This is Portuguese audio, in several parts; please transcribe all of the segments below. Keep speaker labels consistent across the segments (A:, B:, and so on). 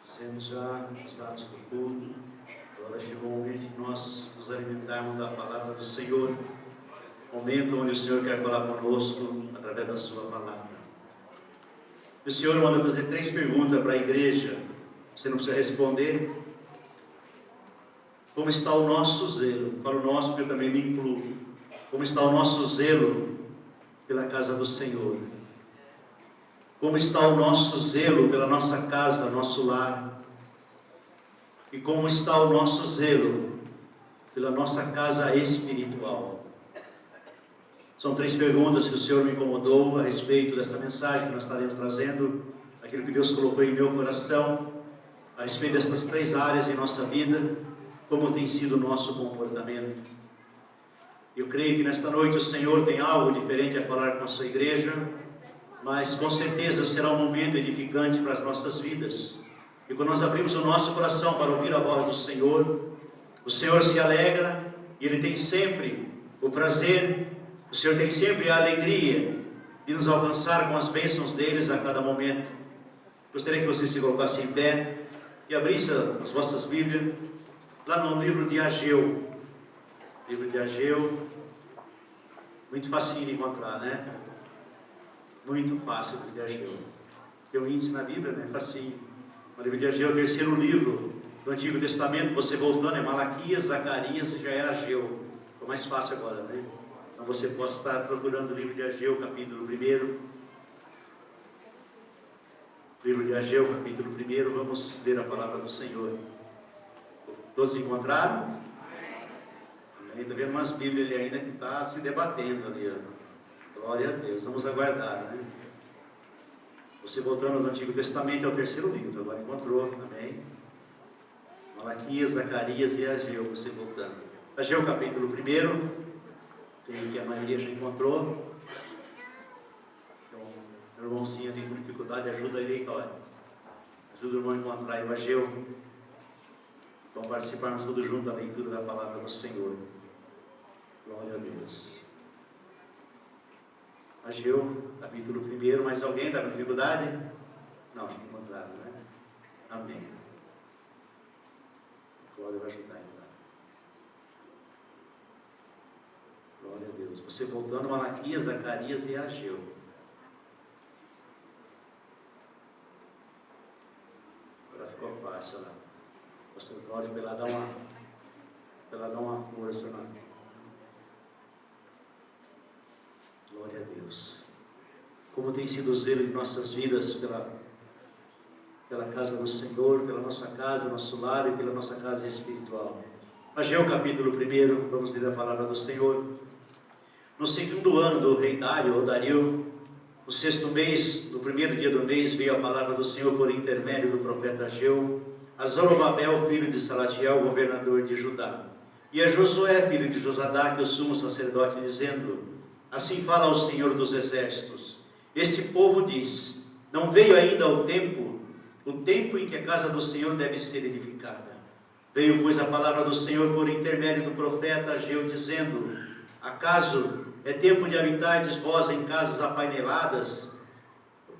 A: Sendo já usados por culto, agora chegou o momento de nós nos alimentarmos da palavra do Senhor, momento onde o Senhor quer falar conosco através da sua palavra. O Senhor manda fazer 3 perguntas para a igreja, você não precisa responder. Como está o nosso zelo? Falo nosso porque eu também me incluo. Como está o nosso zelo pela casa do Senhor? Como está o nosso zelo pela nossa casa, nosso lar? E como está o nosso zelo pela nossa casa espiritual? São 3 perguntas que o Senhor me incomodou a respeito dessa mensagem que nós estaremos trazendo, aquilo que Deus colocou em meu coração, a respeito dessas 3 áreas em nossa vida, como tem sido o nosso comportamento. Eu creio que nesta noite o Senhor tem algo diferente a falar com a sua igreja, mas com certeza será um momento edificante para as nossas vidas. E quando nós abrimos o nosso coração para ouvir a voz do Senhor, o Senhor se alegra e Ele tem sempre o prazer, o Senhor tem sempre a alegria de nos alcançar com as bênçãos deles a cada momento. Gostaria que você se colocasse em pé e abrisse as vossas Bíblias lá no livro de Ageu. Livro de Ageu, muito facinho de encontrar, né? Muito fácil o livro de Ageu. Tem um índice na Bíblia, né? Facinho. O livro de Ageu é o 3º livro do Antigo Testamento. Você voltando é Malaquias, Zacarias e já é Ageu. Ficou mais fácil agora, né? Então você pode estar procurando o livro de Ageu, capítulo 1. Livro de Ageu, capítulo 1. Vamos ler a palavra do Senhor. Todos encontraram? Amém. Está vendo umas Bíblias ali ainda que está se debatendo ali, ó. Glória a Deus, vamos aguardar, né? Você voltando no Antigo Testamento é o 3º livro, agora encontrou, amém? Malaquias, Zacarias e Ageu, você voltando. Ageu, capítulo 1, creio que a maioria já encontrou. Então, meu irmãozinho ali com dificuldade, ajuda ele, olha. Ajuda o irmão a encontrar o Ageu. Vamos participarmos todos juntos da leitura da palavra do Senhor. Glória a Deus. Ageu, capítulo 1. Mais alguém está com dificuldade? Não, acho que encontraram, né? Amém. Glória vai ajudar, então. Glória a Deus. Você voltando, Malaquias, Zacarias e Ageu. Agora ficou fácil lá. O pastor Cláudio foi lá dar uma força lá. Glória a Deus. Como tem sido o zelo de nossas vidas pela casa do Senhor, pela nossa casa, nosso lar e pela nossa casa espiritual. Ageu, capítulo 1, vamos ler a palavra do Senhor. No 2º ano do rei Dário, ou Dario, no 6º mês, no 1º dia do mês, veio a palavra do Senhor por intermédio do profeta Ageu, a Zorobabel, filho de Salatiel, governador de Judá, e a Josué, filho de Josadaque, o sumo sacerdote, dizendo: assim fala o Senhor dos Exércitos, este povo diz, não veio ainda o tempo em que a casa do Senhor deve ser edificada. Veio, pois, a palavra do Senhor por intermédio do profeta Ageu, dizendo: acaso é tempo de habitardes vós em casas apaineladas,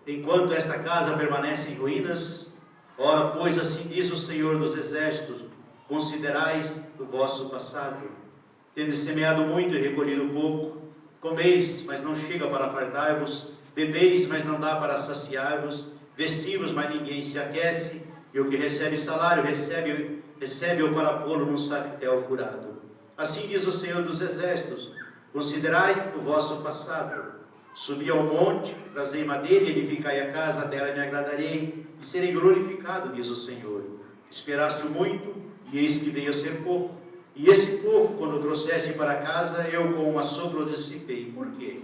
A: enquanto esta casa permanece em ruínas? Ora, pois, assim diz o Senhor dos Exércitos, considerais o vosso passado. Tendes semeado muito e recolhido pouco, comeis, mas não chega para fartar-vos, bebeis, mas não dá para saciar-vos, vestivos, mas ninguém se aquece, e o que recebe salário, recebe-o para pô-lo num saquetel furado. Assim diz o Senhor dos Exércitos, considerai o vosso passado. Subi ao monte, trazei madeira e edificai a casa, dela me agradarei, e serei glorificado, diz o Senhor. Esperaste muito, e eis que veio a ser pouco. E esse pouco, quando trouxeste para casa, eu com um assopro dissipei. Por quê?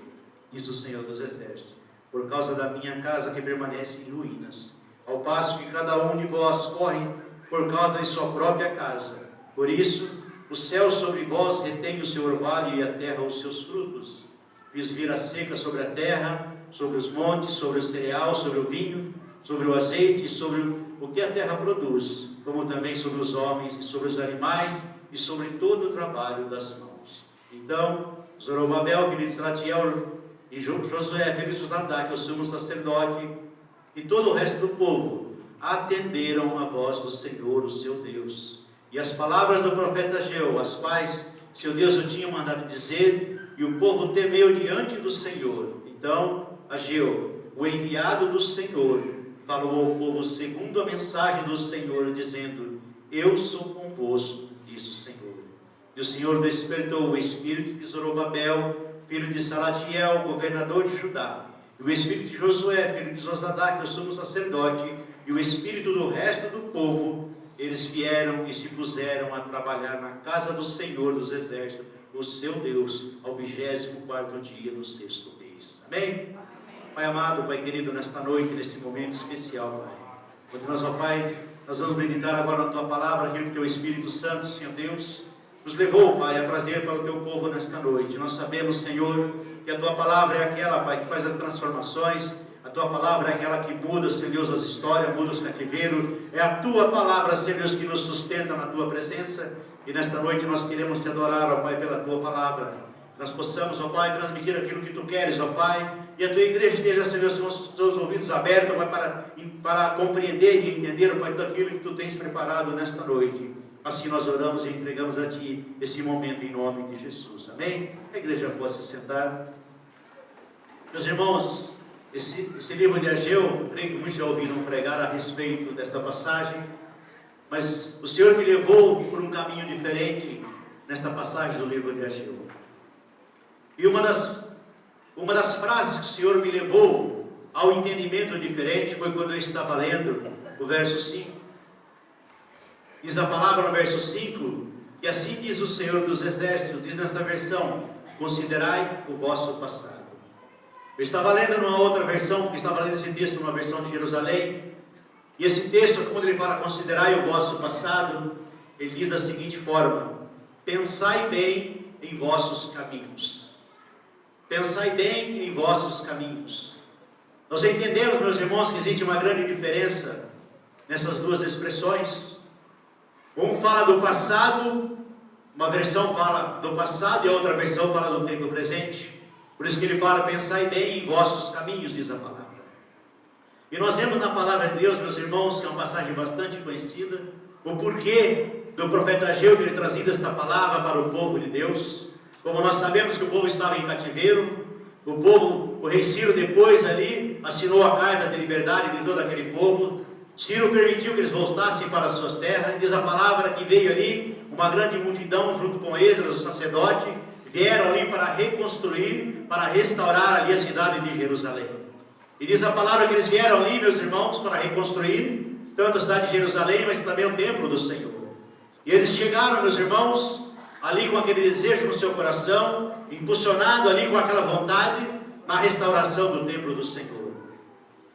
A: Diz o Senhor dos Exércitos. Por causa da minha casa que permanece em ruínas. Ao passo que cada um de vós corre por causa de sua própria casa. Por isso, o céu sobre vós retém o seu orvalho e a terra os seus frutos. Fiz vir a seca sobre a terra, sobre os montes, sobre o cereal, sobre o vinho, sobre o azeite e sobre o que a terra produz, como também sobre os homens e sobre os animais, e sobre todo o trabalho das mãos. Então, Zorobabel, filho de Salatiel, e Josué, filho de Josadaque, o sumo sacerdote, e todo o resto do povo, atenderam a voz do Senhor, o seu Deus, e as palavras do profeta Ageu, as quais seu Deus o tinha mandado dizer, e o povo temeu diante do Senhor. Então Ageu, o enviado do Senhor, falou ao povo segundo a mensagem do Senhor, dizendo: eu sou convosco, diz o Senhor. E o Senhor despertou o espírito de Zorobabel, filho de Salatiel, governador de Judá, e o espírito de Josué, filho de Josadaque, o sumo sacerdote, e o espírito do resto do povo. Eles vieram e se puseram a trabalhar na casa do Senhor dos exércitos, o seu Deus, ao 24º dia do 6º mês. Amém? Pai amado, Pai querido, nesta noite, nesse momento especial, Pai, onde nós, ó Pai, nós vamos meditar agora na Tua Palavra, aquilo que Teu Espírito Santo, Senhor Deus, nos levou, Pai, a trazer para o Teu povo nesta noite. Nós sabemos, Senhor, que a Tua Palavra é aquela, Pai, que faz as transformações. A Tua Palavra é aquela que muda, Senhor Deus, as histórias, muda os cativeiros. É a Tua Palavra, Senhor Deus, que nos sustenta na Tua presença. E nesta noite nós queremos Te adorar, ó Pai, pela Tua Palavra. Nós possamos, ó Pai, transmitir aquilo que Tu queres, ó Pai. E a Tua igreja esteja, Senhor Deus, com os seus ouvidos abertos, ó Pai, para compreender e entender, ó Pai, tudo aquilo que Tu tens preparado nesta noite. Assim nós oramos e entregamos a Ti esse momento em nome de Jesus. Amém? A igreja pode se sentar. Meus irmãos, esse livro de Ageu, creio que muitos já ouviram pregar a respeito desta passagem, mas o Senhor me levou por um caminho diferente nesta passagem do livro de Ageu. E uma das frases que o Senhor me levou ao entendimento diferente foi quando eu estava lendo o verso 5. Diz a palavra no verso 5, que assim diz o Senhor dos Exércitos, diz nessa versão: considerai o vosso passado. Eu estava lendo numa outra versão, porque estava lendo esse texto numa versão de Jerusalém, e esse texto, quando ele fala considerai o vosso passado, ele diz da seguinte forma: pensai bem em vossos caminhos. Pensai bem em vossos caminhos. Nós entendemos, meus irmãos, que existe uma grande diferença nessas duas expressões. Um fala do passado, uma versão fala do passado e a outra versão fala do tempo presente. Por isso que ele fala: pensai bem em vossos caminhos, diz a palavra. E nós vemos na palavra de Deus, meus irmãos, que é uma passagem bastante conhecida, o porquê do profeta Ageu ter trazido esta palavra para o povo de Deus. Como nós sabemos que o povo estava em cativeiro, o rei Ciro depois ali assinou a carta de liberdade de todo aquele povo. Ciro permitiu que eles voltassem para as suas terras. Diz a palavra que veio ali uma grande multidão junto com Esdras, o sacerdote, vieram ali para reconstruir, para restaurar ali a cidade de Jerusalém. E diz a palavra que eles vieram ali, meus irmãos, para reconstruir tanto a cidade de Jerusalém, mas também o templo do Senhor. E eles chegaram, meus irmãos, ali com aquele desejo no seu coração, impulsionado ali com aquela vontade, na restauração do templo do Senhor.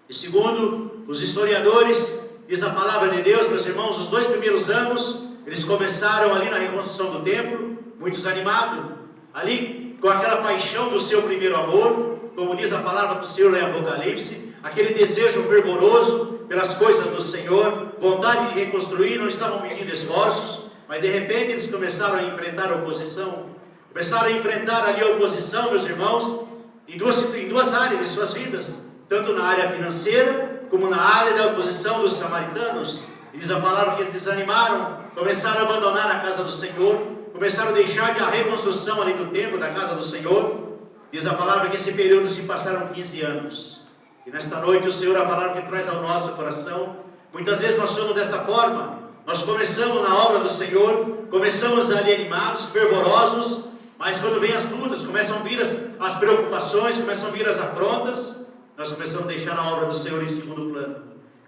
A: E segundo os historiadores, diz a palavra de Deus, meus irmãos, os 2 primeiros anos, eles começaram ali na reconstrução do templo, muito animados, ali com aquela paixão do seu primeiro amor, como diz a palavra do Senhor lá em Apocalipse, aquele desejo fervoroso pelas coisas do Senhor, vontade de reconstruir, não estavam medindo esforços, mas de repente eles começaram a enfrentar a oposição, começaram a enfrentar ali a oposição, meus irmãos, em duas áreas de suas vidas, tanto na área financeira, como na área da oposição dos samaritanos. E diz a palavra que eles desanimaram, começaram a abandonar a casa do Senhor, começaram a deixar a reconstrução ali do templo, da casa do Senhor. Diz a palavra que esse período se passaram 15 anos. E nesta noite o Senhor, a palavra que traz ao nosso coração, muitas vezes nós somos desta forma. Nós começamos na obra do Senhor, começamos ali animados, fervorosos, mas quando vem as lutas, começam a vir as preocupações, começam a vir as afrontas, nós começamos a deixar a obra do Senhor em segundo plano.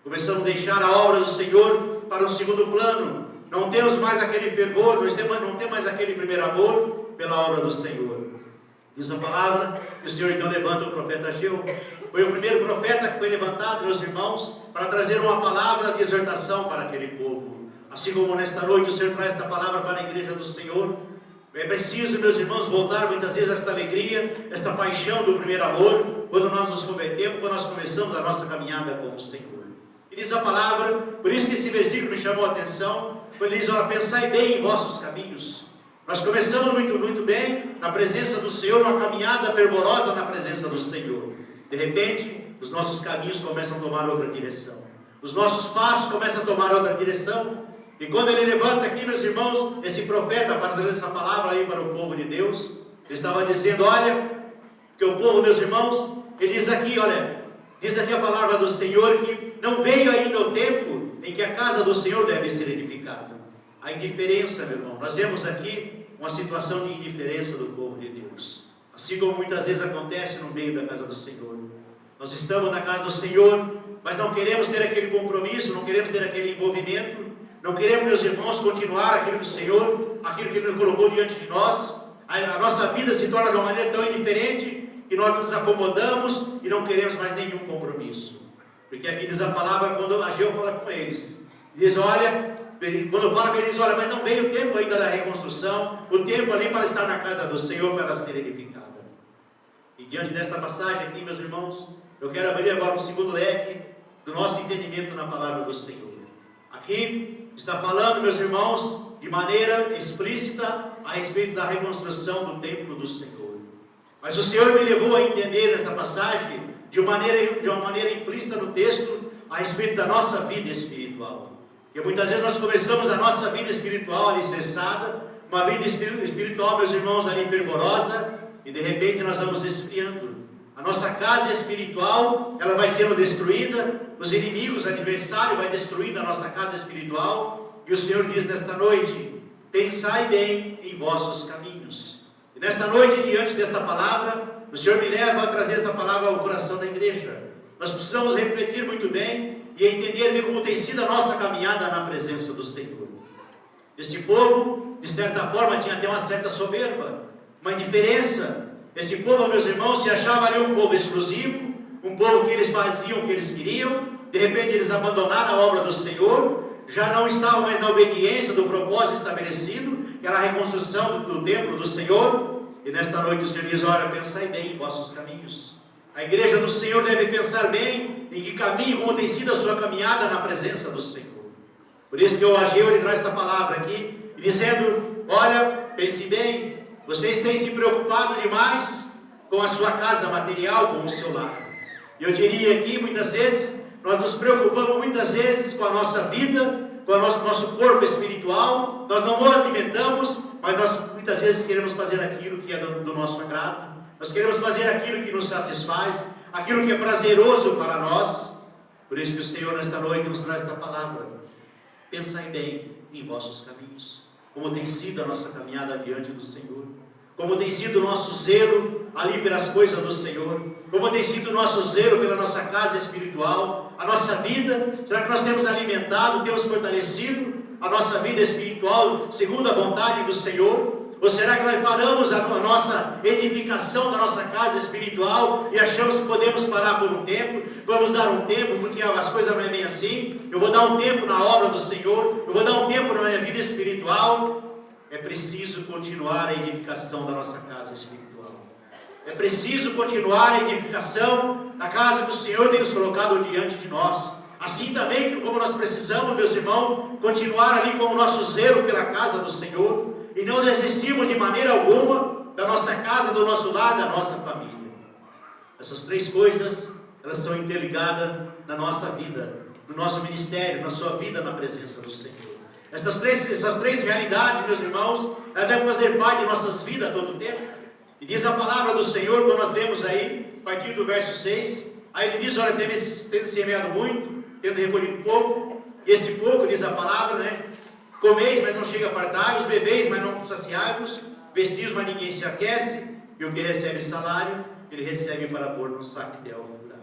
A: Começamos a deixar a obra do Senhor para um segundo plano. Não temos mais aquele fervor, não temos mais aquele primeiro amor pela obra do Senhor. Diz a palavra que o Senhor então levanta o profeta Ageu. Foi o primeiro profeta que foi levantado, meus irmãos, para trazer uma palavra de exortação para aquele povo. Assim como nesta noite o Senhor traz esta palavra para a igreja do Senhor, é preciso, meus irmãos, voltar muitas vezes a esta alegria, esta paixão do primeiro amor, quando nós nos convertemos, quando nós começamos a nossa caminhada com o Senhor. E diz a palavra, por isso que esse versículo me chamou a atenção, quando ele diz: olha, pensai bem em vossos caminhos. Nós começamos muito bem na presença do Senhor, uma caminhada fervorosa na presença do Senhor. De repente, os nossos caminhos começam a tomar outra direção. os nossos passos começam a tomar outra direção. E quando ele levanta aqui, meus irmãos, esse profeta, para trazer essa palavra aí para o povo de Deus, ele estava dizendo, olha, que o povo, meus irmãos, ele diz aqui, olha, diz aqui a palavra do Senhor, que não veio ainda o tempo em que a casa do Senhor deve ser edificada. A indiferença, meu irmão, nós vemos aqui uma situação de indiferença do povo de Deus, assim como muitas vezes acontece no meio da casa do Senhor. Nós estamos na casa do Senhor, mas não queremos ter aquele compromisso, não queremos ter aquele envolvimento, não queremos, meus irmãos, continuar aquilo que o Senhor, aquilo que Ele nos colocou diante de nós. A nossa vida se torna de uma maneira tão indiferente que nós nos acomodamos e não queremos mais nenhum compromisso. Porque aqui diz a palavra, quando Ageu fala com eles, diz, olha, quando fala com eles, olha, mas não veio o tempo ainda da reconstrução, o tempo ali para estar na casa do Senhor, para ela ser edificada. E diante desta passagem aqui, meus irmãos, eu quero abrir agora um segundo leque do nosso entendimento na palavra do Senhor. Aqui está falando, meus irmãos, de maneira explícita a respeito da reconstrução do templo do Senhor. Mas o Senhor me levou a entender esta passagem de uma maneira implícita no texto a respeito da nossa vida espiritual. Porque muitas vezes nós começamos a nossa vida espiritual alicerçada, uma vida espiritual, meus irmãos, ali fervorosa, e de repente nós vamos esfriando. A nossa casa espiritual, ela vai sendo destruída, os inimigos, o adversário vai destruindo a nossa casa espiritual, e o Senhor diz nesta noite, pensai bem em vossos caminhos. E nesta noite, diante desta palavra, o Senhor me leva a trazer esta palavra ao coração da igreja. Nós precisamos refletir muito bem e entender como tem sido a nossa caminhada na presença do Senhor. Este povo, de certa forma, tinha até uma certa soberba, uma indiferença. Esse povo, meus irmãos, se achava ali um povo exclusivo, um povo que eles faziam o que eles queriam. De repente eles abandonaram a obra do Senhor, já não estavam mais na obediência do propósito estabelecido, que era a reconstrução do templo do Senhor. E nesta noite o Senhor diz, olha, pensai bem em vossos caminhos. A igreja do Senhor deve pensar bem em que caminho, como tem sido a sua caminhada na presença do Senhor. Por isso que o Ageu, ele traz esta palavra aqui, dizendo, olha, pense bem, vocês têm se preocupado demais com a sua casa material, com o seu lar. E eu diria aqui, muitas vezes, nós nos preocupamos muitas vezes com a nossa vida, com o nosso corpo espiritual, nós não nos alimentamos, mas nós muitas vezes queremos fazer aquilo que é do nosso agrado, nós queremos fazer aquilo que nos satisfaz, aquilo que é prazeroso para nós. Por isso que o Senhor nesta noite nos traz esta palavra, pensai bem em vossos caminhos, como tem sido a nossa caminhada diante do Senhor, como tem sido o nosso zelo ali pelas coisas do Senhor, como tem sido o nosso zelo pela nossa casa espiritual, a nossa vida. Será que nós temos alimentado, temos fortalecido a nossa vida espiritual segundo a vontade do Senhor? Ou será que nós paramos a nossa edificação da nossa casa espiritual e achamos que podemos parar por um tempo, vamos dar um tempo, porque as coisas não é bem assim, eu vou dar um tempo na obra do Senhor, eu vou dar um tempo na minha vida espiritual? É preciso continuar a edificação da nossa casa espiritual. É preciso continuar a edificação da casa que o Senhor tem nos colocado diante de nós. Assim também como nós precisamos, meus irmãos, continuar ali com o nosso zelo pela casa do Senhor, e não desistirmos de maneira alguma da nossa casa, do nosso lar, da nossa família. Essas três coisas, elas são interligadas na nossa vida, no nosso ministério, na sua vida, na presença do Senhor. Essas três realidades, meus irmãos, elas devem fazer parte de nossas vidas a todo tempo. E diz a palavra do Senhor, quando nós lemos aí, a partir do verso 6, aí ele diz, olha, tendo semeado muito, tendo recolhido pouco, e este pouco, diz a palavra, né? Comeis, mas não chega a fartar, os bebeis, mas não saciai-vos, vestis, mas ninguém se aquece, e o que recebe salário, ele recebe para pôr no saquetel furado.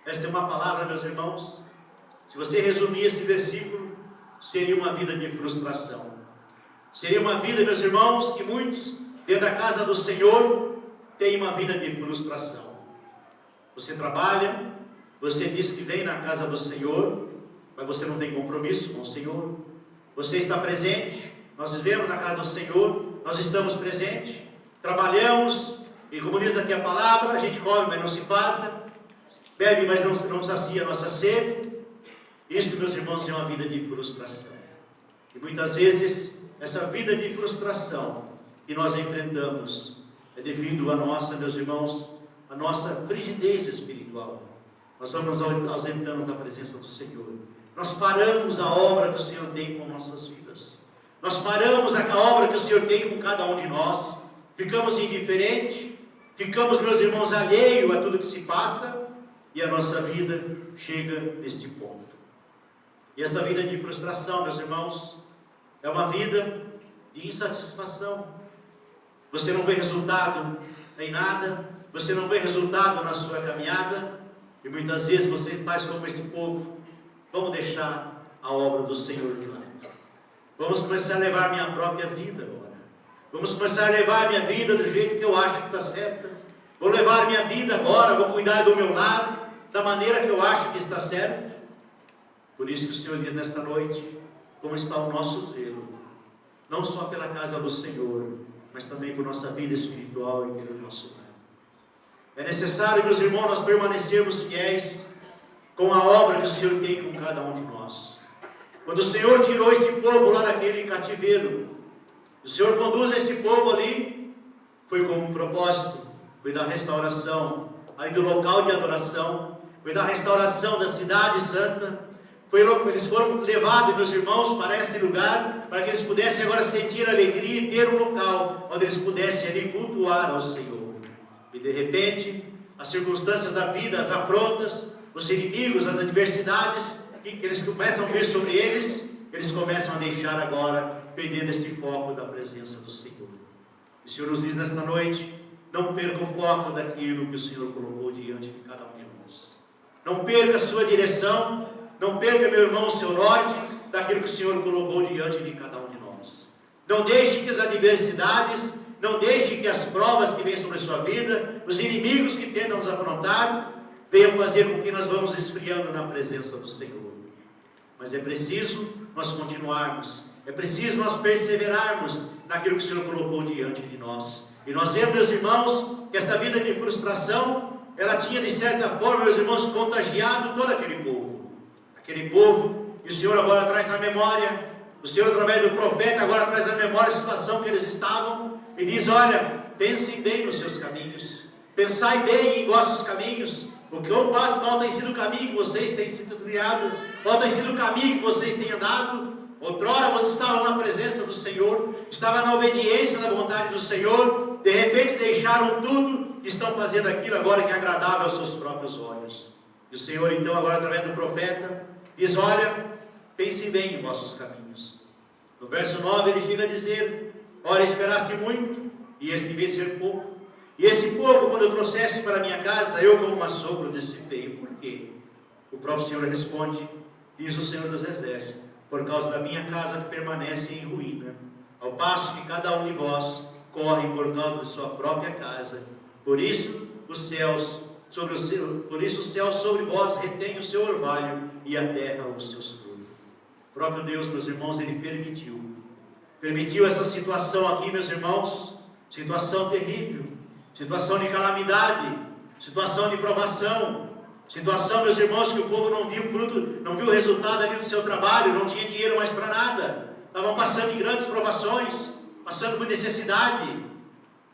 A: Esta é uma palavra, meus irmãos, se você resumir esse versículo, seria uma vida de frustração. Seria uma vida, meus irmãos, que muitos, dentro da casa do Senhor, têm uma vida de frustração. Você trabalha, você diz que vem na casa do Senhor, mas você não tem compromisso com o Senhor. Você está presente, nós vivemos na casa do Senhor, nós estamos presentes, trabalhamos, e como diz aqui a palavra, a gente come, mas não se farta, bebe, mas não sacia a nossa sede. Isto, meus irmãos, é uma vida de frustração. E muitas vezes, essa vida de frustração que nós enfrentamos é devido à nossa, meus irmãos, a nossa frigidez espiritual, nós vamos nos ausentando da presença do Senhor. Nós paramos a obra que o Senhor tem com nossas vidas. Nós paramos a obra que o Senhor tem com cada um de nós. Ficamos indiferentes, ficamos, meus irmãos, alheios a tudo que se passa, e a nossa vida chega neste ponto. E essa vida de frustração, meus irmãos, é uma vida de insatisfação. Você não vê resultado em nada, você não vê resultado na sua caminhada, e muitas vezes você faz como esse povo: vamos deixar a obra do Senhor de lado. Vamos começar a levar minha própria vida agora. Vamos começar a levar minha vida do jeito que eu acho que está certa. Vou levar minha vida agora, vou cuidar do meu lar, da maneira que eu acho que está certo. Por isso que o Senhor diz nesta noite, como está o nosso zelo, não só pela casa do Senhor, mas também por nossa vida espiritual e pelo nosso lar. É necessário, meus irmãos, nós permanecermos fiéis com a obra que o Senhor tem com cada um de nós. Quando o Senhor tirou este povo lá daquele cativeiro, o Senhor conduz este povo ali, foi com um propósito, foi da restauração aí do local de adoração, foi da restauração da cidade santa. Eles foram levados, meus irmãos, para esse lugar, para que eles pudessem agora sentir alegria e ter um local onde eles pudessem ali cultuar ao Senhor. E de repente, as circunstâncias da vida, as afrontas, os inimigos, as adversidades, que eles começam a ver sobre eles, eles começam a deixar agora, perdendo esse foco da presença do Senhor. O Senhor nos diz nesta noite: não perca o foco daquilo que o Senhor colocou diante de cada um de nós. Não perca a sua direção, não perca, meu irmão, o seu norte, daquilo que o Senhor colocou diante de cada um de nós. Não deixe que as adversidades, não deixe que as provas que vêm sobre a sua vida, os inimigos que tentam nos afrontar, venham fazer com que nós vamos esfriando na presença do Senhor. Mas é preciso nós continuarmos, é preciso nós perseverarmos naquilo que o Senhor colocou diante de nós. E nós vemos, meus irmãos, que essa vida de frustração, ela tinha de certa forma, meus irmãos, contagiado todo aquele povo. Aquele povo, e o Senhor agora traz à memória, o Senhor através do profeta agora traz à memória a situação que eles estavam, e diz: olha, pensem bem nos seus caminhos, pensai bem em vossos caminhos, o qual tem sido o caminho que vocês têm sido trilhado, qual tem sido o caminho que vocês têm andado. Outrora vocês estavam na presença do Senhor, estavam na obediência da vontade do Senhor, de repente deixaram tudo, e estão fazendo aquilo agora que é agradável aos seus próprios olhos. E o Senhor então agora através do profeta diz: olha, pensem bem em vossos caminhos. No verso 9 ele chega a dizer: olha, esperaste muito, e eis que veio ser pouco. E esse pouco, quando eu trouxeste para a minha casa, eu como um assopro dissipei. Por quê? O próprio Senhor responde, diz o Senhor dos Exércitos: por causa da minha casa que permanece em ruína, ao passo que cada um de vós corre por causa de sua própria casa. Por isso os céus sobre vós retém o seu orvalho, e a terra os seus frutos. O próprio Deus, meus irmãos, ele permitiu essa situação aqui, meus irmãos, situação terrível, situação de calamidade, situação de provação, situação, meus irmãos, que o povo não viu fruto, não viu o resultado ali do seu trabalho, não tinha dinheiro mais para nada, estavam passando em grandes provações, passando por necessidade.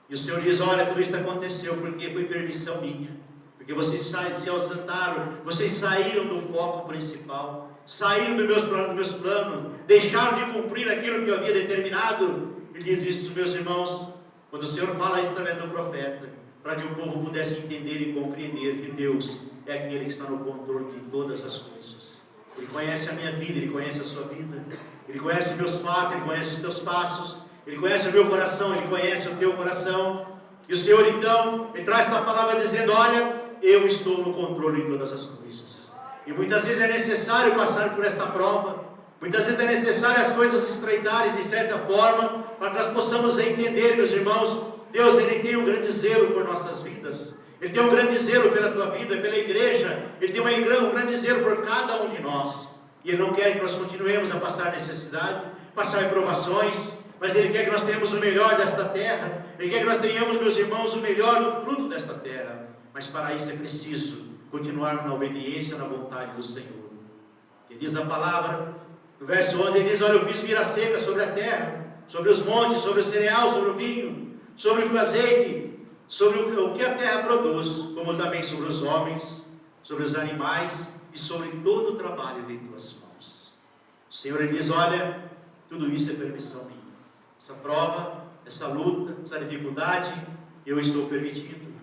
A: E o Senhor diz: olha, tudo isso aconteceu porque foi permissão minha, porque vocês se ausentaram, vocês saíram do foco principal, saíram dos meus planos, deixaram de cumprir aquilo que eu havia determinado. Ele diz isso, meus irmãos, quando o Senhor fala isso através do profeta, para que o povo pudesse entender e compreender que Deus é aquele que está no controle de todas as coisas. Ele conhece a minha vida, Ele conhece a sua vida, Ele conhece os meus passos, Ele conhece os teus passos, Ele conhece o meu coração, Ele conhece o teu coração. E o Senhor então, Ele traz esta palavra dizendo: olha, eu estou no controle de todas as coisas. E muitas vezes é necessário passar por esta prova, muitas vezes é necessário as coisas estreitarem de certa forma, para que nós possamos entender, meus irmãos, Deus, Ele tem um grande zelo por nossas vidas, Ele tem um grande zelo pela tua vida, pela igreja, Ele tem um grande zelo por cada um de nós, e Ele não quer que nós continuemos a passar necessidade, passar provações, mas Ele quer que nós tenhamos o melhor desta terra, Ele quer que nós tenhamos, meus irmãos, o melhor do fruto desta terra, mas para isso é preciso continuarmos na obediência, na vontade do Senhor. Ele diz a palavra, no verso 11, Ele diz: olha, eu fiz vir a seca sobre a terra, sobre os montes, sobre o cereal, sobre o vinho, sobre o azeite, sobre o que a terra produz, como também sobre os homens, sobre os animais e sobre todo o trabalho de tuas mãos. O Senhor diz, olha, tudo isso é permissão minha. Essa prova, essa luta, essa dificuldade, eu estou permitindo,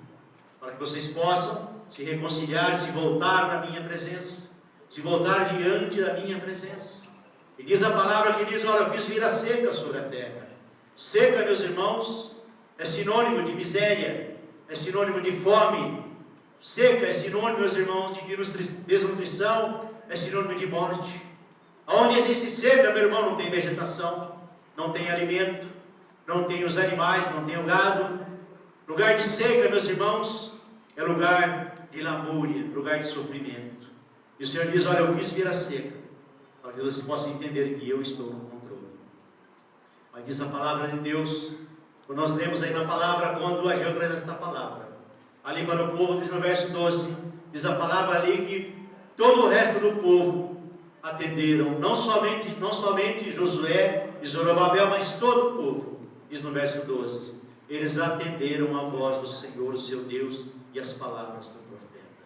A: para que vocês possam se reconciliar, se voltar na minha presença, se voltar diante da minha presença. E diz a palavra que diz, olha, eu fiz vir a seca sobre a terra. Seca, meus irmãos, é sinônimo de miséria, é sinônimo de fome. Seca é sinônimo, meus irmãos, de desnutrição, é sinônimo de morte. Onde existe seca, meu irmão, não tem vegetação, não tem alimento, não tem os animais, não tem o gado. Lugar de seca, meus irmãos, é lugar de lamúria, lugar de sofrimento. E o Senhor diz, olha, eu fiz vir a seca, para que vocês possam entender que eu estou no controle. Mas diz a palavra de Deus, quando nós lemos aí na palavra, quando Ageu traz esta palavra, ali para o povo, diz no verso 12, diz a palavra ali que todo o resto do povo atenderam, não somente Josué e Zorobabel, mas todo o povo, diz no verso 12, eles atenderam a voz do Senhor, o seu Deus, e as palavras do profeta.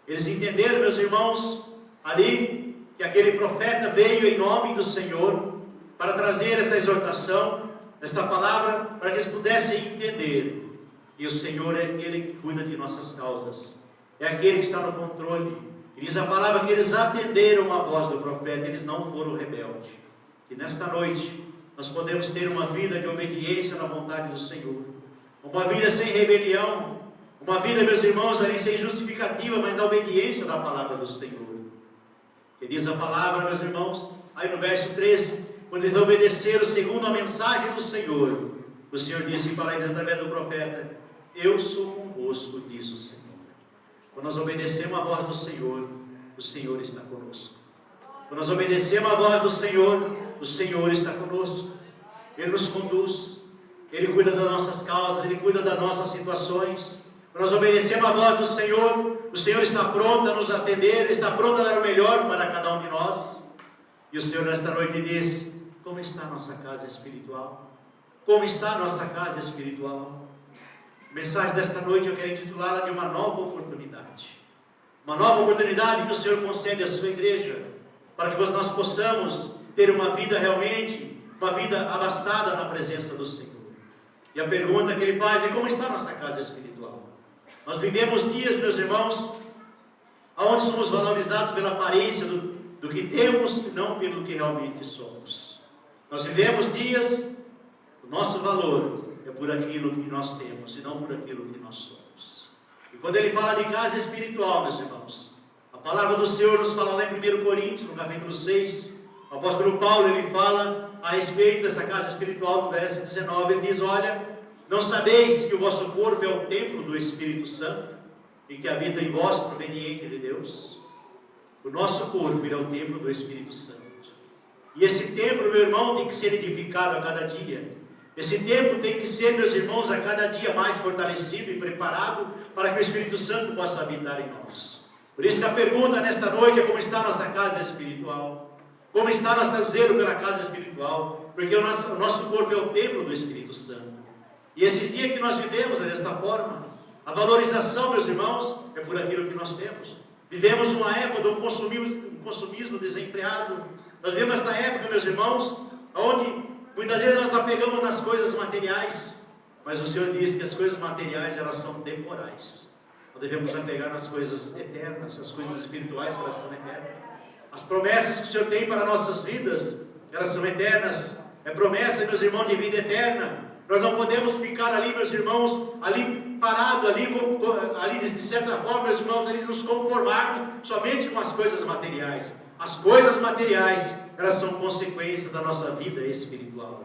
A: Eles entenderam, meus irmãos, ali, que aquele profeta veio em nome do Senhor, para trazer essa exortação, esta palavra, para que eles pudessem entender, que o Senhor é aquele que cuida de nossas causas, é aquele que está no controle. E diz a palavra que eles atenderam a voz do profeta, eles não foram rebeldes. E nesta noite, nós podemos ter uma vida de obediência na vontade do Senhor, uma vida sem rebelião, uma vida, meus irmãos, ali sem justificativa, mas na obediência da palavra do Senhor. E diz a palavra, meus irmãos, aí no verso 13, quando eles obedeceram segundo a mensagem do Senhor, o Senhor disse para eles através do profeta, eu sou convosco, diz o Senhor. Quando nós obedecemos a voz do Senhor, o Senhor está conosco. Quando nós obedecemos a voz do Senhor, o Senhor está conosco. Ele nos conduz, Ele cuida das nossas causas, Ele cuida das nossas situações. Quando nós obedecemos a voz do Senhor, o Senhor está pronto a nos atender, Ele está pronto a dar o melhor para cada um de nós. E o Senhor nesta noite diz, como está a nossa casa espiritual? Como está a nossa casa espiritual? A mensagem desta noite eu quero intitulá-la de uma nova oportunidade. Uma nova oportunidade que o Senhor concede à sua igreja, para que nós possamos ter uma vida realmente, uma vida abastada na presença do Senhor. E a pergunta que Ele faz é, como está a nossa casa espiritual? Nós vivemos dias, meus irmãos, onde somos valorizados pela aparência do que temos e não pelo que realmente somos. Nós vivemos dias, o nosso valor é por aquilo que nós temos e não por aquilo que nós somos. E quando Ele fala de casa espiritual, meus irmãos, a palavra do Senhor nos fala lá em 1 Coríntios, no capítulo 6, o apóstolo Paulo, ele fala a respeito dessa casa espiritual, no verso 19, ele diz, olha, não sabeis que o vosso corpo é o templo do Espírito Santo, e que habita em vós, proveniente de Deus? O nosso corpo é o templo do Espírito Santo. E esse templo, meu irmão, tem que ser edificado a cada dia. Esse templo tem que ser, meus irmãos, a cada dia mais fortalecido e preparado para que o Espírito Santo possa habitar em nós. Por isso que a pergunta nesta noite é como está a nossa casa espiritual. Como está nosso zelo pela casa espiritual? Porque o nosso corpo é o templo do Espírito Santo. E esses dias que nós vivemos é desta forma. A valorização, meus irmãos, é por aquilo que nós temos. Vivemos uma época do consumismo desenfreado. Nós vivemos essa época, meus irmãos, onde muitas vezes nós apegamos nas coisas materiais, mas o Senhor diz que as coisas materiais, elas são temporais. Nós devemos apegar nas coisas eternas, as coisas espirituais, elas são eternas. As promessas que o Senhor tem para nossas vidas, elas são eternas. É promessa, meus irmãos, de vida eterna. Nós não podemos ficar ali, meus irmãos, ali parado, ali de certa forma, meus irmãos, ali nos conformarmos somente com as coisas materiais. As coisas materiais, elas são consequência da nossa vida espiritual.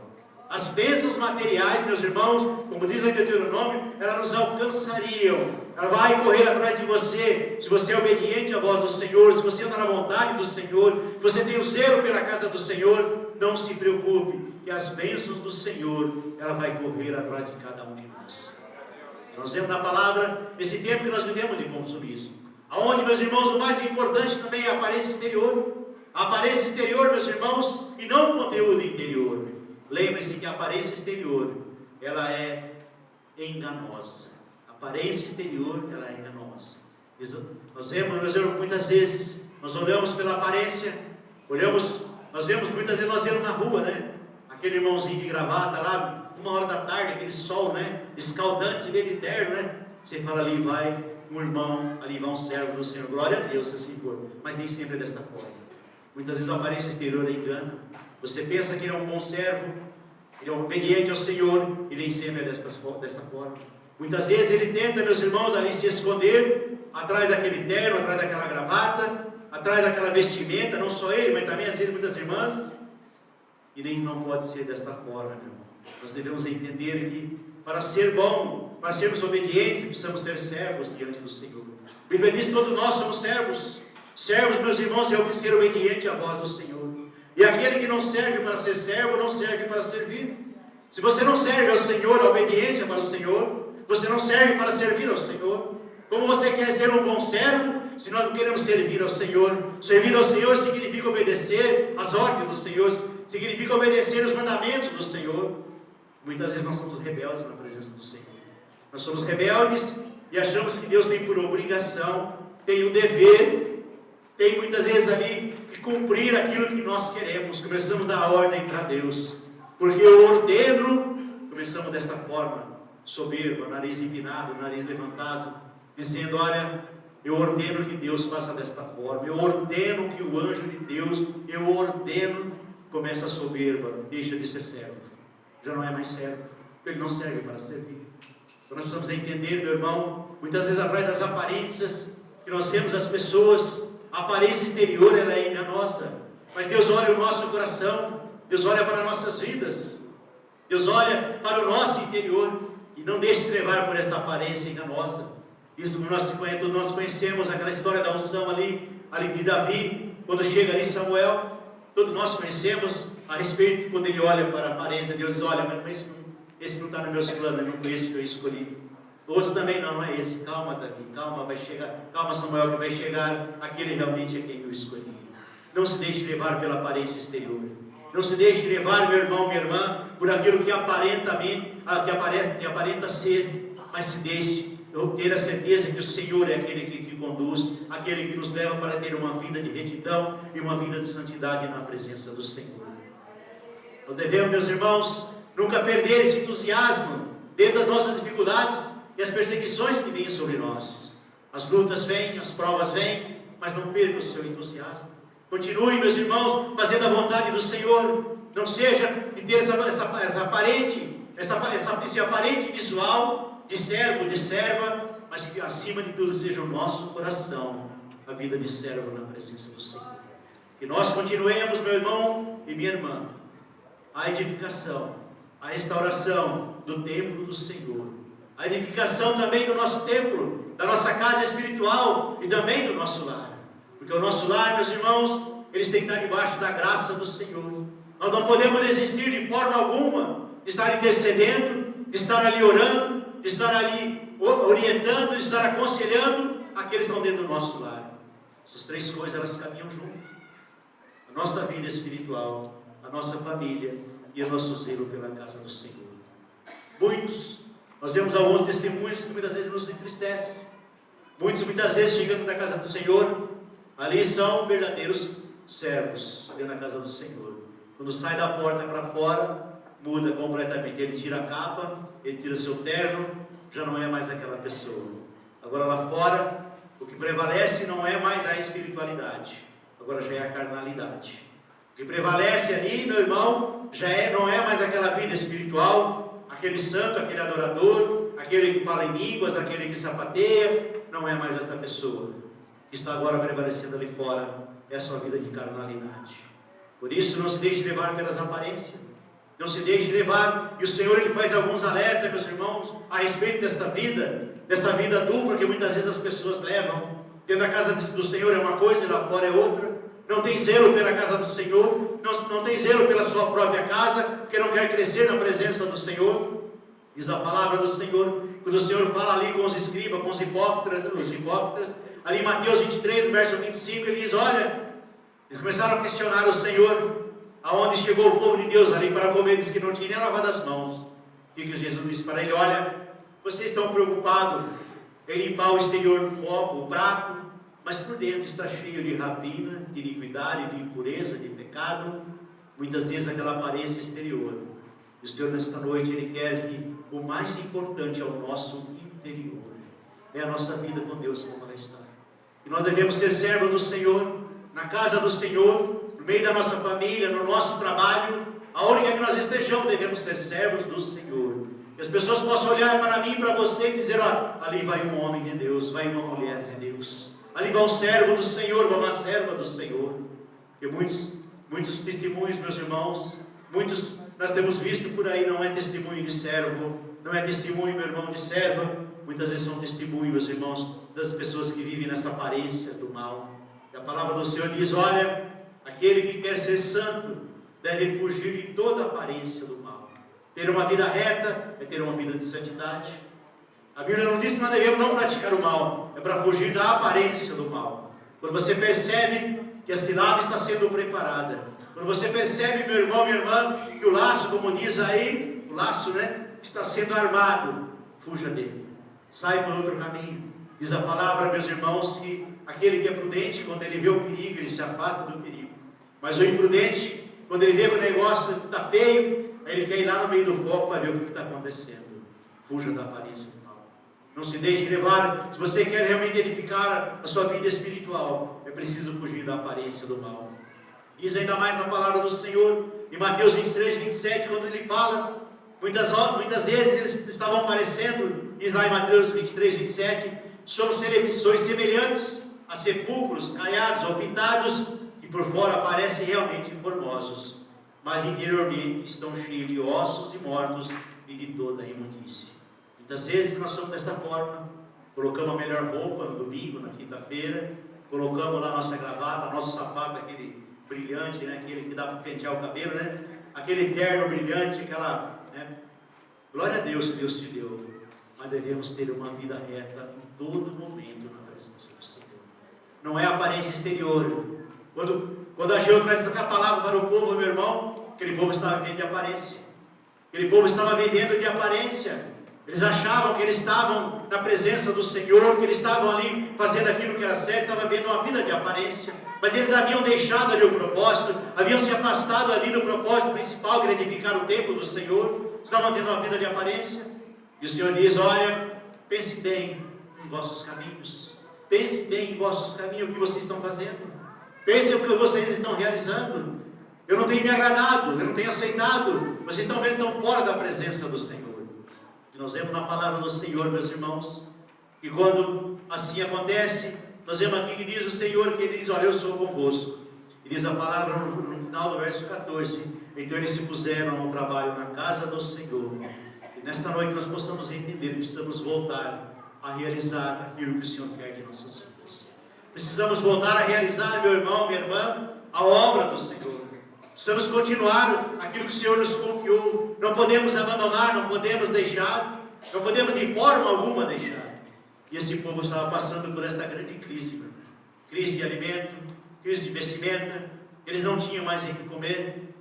A: As bênçãos materiais, meus irmãos, como diz lá em Deuteronômio, elas nos alcançariam. Ela vai correr atrás de você, se você é obediente à voz do Senhor, se você anda na vontade do Senhor, se você tem o zelo pela casa do Senhor, não se preocupe, que as bênçãos do Senhor, ela vai correr atrás de cada um de nós. Nós vemos na palavra, esse tempo que nós vivemos de consumismo, aonde, meus irmãos, o mais importante também é a aparência exterior. A aparência exterior, meus irmãos, e não o conteúdo interior. Lembre-se que a aparência exterior, ela é enganosa. A aparência exterior, ela é enganosa. Nós vemos muitas vezes, nós olhamos pela aparência, nós vemos muitas vezes, nós vemos na rua, né? Aquele irmãozinho de gravata lá, 1h da tarde, aquele sol, né? Escaldante, se vê de terno, né? Você fala, ali vai um irmão, ali vai um servo do Senhor, glória a Deus, se assim for, mas nem sempre é desta forma. Muitas vezes a aparência exterior engana. Você pensa que ele é um bom servo, ele é obediente ao Senhor, e nem sempre é desta forma. Muitas vezes ele tenta, meus irmãos, ali se esconder, atrás daquele terno, atrás daquela gravata, atrás daquela vestimenta, não só ele, mas também às vezes muitas irmãs, e nem não pode ser desta forma, meu irmão. Nós devemos entender que para ser bom, para sermos obedientes, precisamos ser servos diante do Senhor. A Bíblia diz que todos nós somos servos. Servos, meus irmãos, é o que ser obediente à voz do Senhor. E aquele que não serve para ser servo, não serve para servir. Se você não serve ao Senhor, a obediência para o Senhor, você não serve para servir ao Senhor. Como você quer ser um bom servo, se nós não queremos servir ao Senhor? Servir ao Senhor significa obedecer às ordens do Senhor, significa obedecer os mandamentos do Senhor. Muitas vezes nós somos rebeldes na presença do Senhor. Nós somos rebeldes e achamos que Deus tem por obrigação, tem o dever, tem muitas vezes ali que cumprir aquilo que nós queremos. Começamos a dar ordem para Deus, porque eu ordeno, começamos desta forma, soberbo, nariz empinado, nariz levantado, dizendo, olha, eu ordeno que Deus faça desta forma, eu ordeno que o anjo de Deus, eu ordeno, começa a soberba, deixa de ser servo, já não é mais servo, ele não serve para servir. Então nós precisamos entender, meu irmão, muitas vezes atrás das aparências que nós temos das pessoas, a aparência exterior ela é enganosa, mas Deus olha o nosso coração, Deus olha para nossas vidas, Deus olha para o nosso interior, e não deixe se levar por esta aparência enganosa. Isso todos nós conhecemos aquela história da unção ali de Davi, quando chega ali Samuel, todos nós conhecemos a respeito, quando ele olha para a aparência, Deus diz, olha, mas esse não está nos meus planos, não foi esse que eu escolhi. O outro também não é esse, calma Davi, calma Samuel, que vai chegar, aquele realmente é quem eu escolhi. Não se deixe levar pela aparência exterior, não se deixe levar, meu irmão, minha irmã, por aquilo que aparenta ser, mas se deixe ter a certeza que o Senhor é aquele que te conduz, aquele que nos leva para ter uma vida de retidão e uma vida de santidade na presença do Senhor. Nós devemos, meus irmãos, nunca perder esse entusiasmo dentro das nossas dificuldades e as perseguições que vêm sobre nós. As lutas vêm, as provas vêm, mas não perca o seu entusiasmo. Continue, meus irmãos, fazendo a vontade do Senhor. Não seja de ter esse aparente visual de servo, de serva, mas que acima de tudo seja o nosso coração a vida de servo na presença do Senhor. Que nós continuemos, meu irmão e minha irmã, a edificação, a restauração do templo do Senhor, a edificação também do nosso templo, da nossa casa espiritual e também do nosso lar. Porque o nosso lar, meus irmãos, eles têm que estar debaixo da graça do Senhor. Nós não podemos desistir de forma alguma de estar intercedendo, de estar ali orando, de estar ali orientando, de estar aconselhando aqueles que estão dentro do nosso lar. Essas três coisas, elas caminham junto. A nossa vida espiritual, a nossa família e o nosso zelo pela casa do Senhor. Nós vemos alguns testemunhos que muitas vezes nos entristecem. Muitas vezes chegando na casa do Senhor, ali são verdadeiros servos, ali na casa do Senhor. Quando sai da porta para fora, muda completamente. Ele tira a capa, ele tira o seu terno, já não é mais aquela pessoa. Agora lá fora, o que prevalece não é mais a espiritualidade, agora já é a carnalidade. O que prevalece ali, meu irmão, não é mais aquela vida espiritual, aquele santo, aquele adorador, aquele que fala em línguas, aquele que sapateia, não é mais esta pessoa. O que está agora prevalecendo ali fora é a sua vida de carnalidade. Por isso, não se deixe levar pelas aparências, não se deixe levar, e o Senhor ele faz alguns alertas, meus irmãos, a respeito desta vida dupla que muitas vezes as pessoas levam. Dentro da casa do Senhor é uma coisa e lá fora é outra. Não tem zelo pela casa do Senhor, não tem zelo pela sua própria casa, porque não quer crescer na presença do Senhor. Diz a palavra do Senhor, quando o Senhor fala ali com os escribas, com os hipócritas, ali em Mateus 23, verso 25, ele diz, olha, eles começaram a questionar o Senhor, aonde chegou o povo de Deus ali para comer, diz que não tinha nem lavado as mãos. E que Jesus disse para ele, olha, vocês estão preocupados em limpar o exterior do copo, o prato, mas por dentro está cheio de rapina, de iniquidade, de impureza, de pecado, muitas vezes aquela aparência exterior. E o Senhor nesta noite, Ele quer que o mais importante é o nosso interior, é a nossa vida com Deus como ela está. E nós devemos ser servos do Senhor, na casa do Senhor, no meio da nossa família, no nosso trabalho, aonde quer que nós estejamos, devemos ser servos do Senhor. Que as pessoas possam olhar para mim e para você e dizer: ó, ali vai um homem de Deus, vai uma mulher de Deus, ali vai um servo do Senhor, vai uma serva do Senhor. E muitos testemunhos, meus irmãos, muitos nós temos visto por aí, não é testemunho de servo, não é testemunho, meu irmão, de serva, muitas vezes são testemunhos, meus irmãos, das pessoas que vivem nessa aparência do mal. E a palavra do Senhor diz: olha, aquele que quer ser santo deve fugir de toda aparência do mal. Ter uma vida reta é ter uma vida de santidade. A Bíblia não diz que nós devemos não praticar o mal, é para fugir da aparência do mal. Quando você percebe que a cilada está sendo preparada, quando você percebe, meu irmão, minha irmã, que o laço, como diz aí, o laço, está sendo armado, fuja dele, sai por outro caminho. Diz a palavra, meus irmãos, que aquele que é prudente, quando ele vê o perigo, ele se afasta do perigo. Mas o imprudente, quando ele vê que o negócio está feio, ele quer ir lá no meio do foco para ver o que está acontecendo. Fuja da aparência do mal. Não se deixe levar. Se você quer realmente edificar a sua vida espiritual, é preciso fugir da aparência do mal. Diz ainda mais na palavra do Senhor, em Mateus 23, 27, quando ele fala, muitas vezes eles estavam aparecendo, diz lá em Mateus 23, 27, somos semelhantes a sepulcros caiados ou pintados, que por fora parecem realmente formosos, mas interiormente estão cheios de ossos e mortos e de toda a imundície. Muitas vezes nós somos desta forma, colocamos a melhor roupa no domingo, na quinta-feira, colocamos lá a nossa gravata, nosso sapato, aquele brilhante, aquele que dá para pentear o cabelo, aquele terno brilhante, aquela, glória a Deus se Deus te deu, mas devemos ter uma vida reta em todo momento na presença do Senhor. Não é a aparência exterior. Quando Ageu traz essa palavra para o povo, meu irmão, aquele povo estava vivendo de aparência. Aquele povo estava vivendo de aparência. Eles achavam que eles estavam na presença do Senhor, que eles estavam ali fazendo aquilo que era certo, estavam vivendo uma vida de aparência. Mas eles haviam deixado ali o propósito, haviam se afastado ali do propósito principal, que era edificar o templo do Senhor. Estavam tendo uma vida de aparência. E o Senhor diz: olha, pense bem em vossos caminhos. Pense bem em vossos caminhos, o que vocês estão fazendo. Pense o que vocês estão realizando. Eu não tenho me agradado, eu não tenho aceitado. Vocês estão vendo, estão fora da presença do Senhor. E nós vemos na palavra do Senhor, meus irmãos, que quando assim acontece, nós vemos aqui que diz o Senhor, que Ele diz: olha, eu sou convosco. E diz a palavra no final do verso 14, então eles se puseram ao trabalho na casa do Senhor. E nesta noite nós possamos entender que precisamos voltar a realizar aquilo que o Senhor quer de nossas vidas. Precisamos voltar a realizar, meu irmão, minha irmã, a obra do Senhor. Precisamos continuar aquilo que o Senhor nos confiou. Não podemos abandonar, não podemos deixar, não podemos de forma alguma deixar. E esse povo estava passando por esta grande crise, meu irmão. Crise de alimento, crise de vestimenta. Eles não tinham mais o que comer.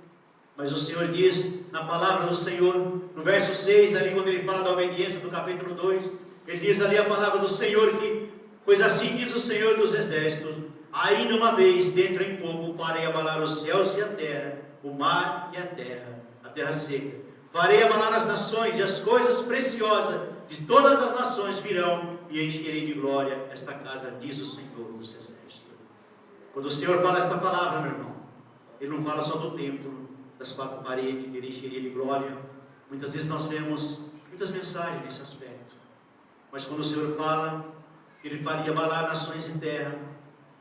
A: Mas o Senhor diz na palavra do Senhor, no verso 6, ali quando ele fala da obediência do capítulo 2, ele diz ali a palavra do Senhor que: pois assim diz o Senhor dos exércitos, ainda uma vez, dentro em pouco, farei abalar os céus e a terra, o mar e a terra seca. Farei abalar as nações, e as coisas preciosas de todas as nações virão, e encherei de glória esta casa, diz o Senhor dos exércitos. Quando o Senhor fala esta palavra, meu irmão, Ele não fala só do templo, das quatro paredes, que Ele encheria de glória. Muitas vezes nós vemos muitas mensagens nesse aspecto, mas quando o Senhor fala que Ele faria abalar nações e terra,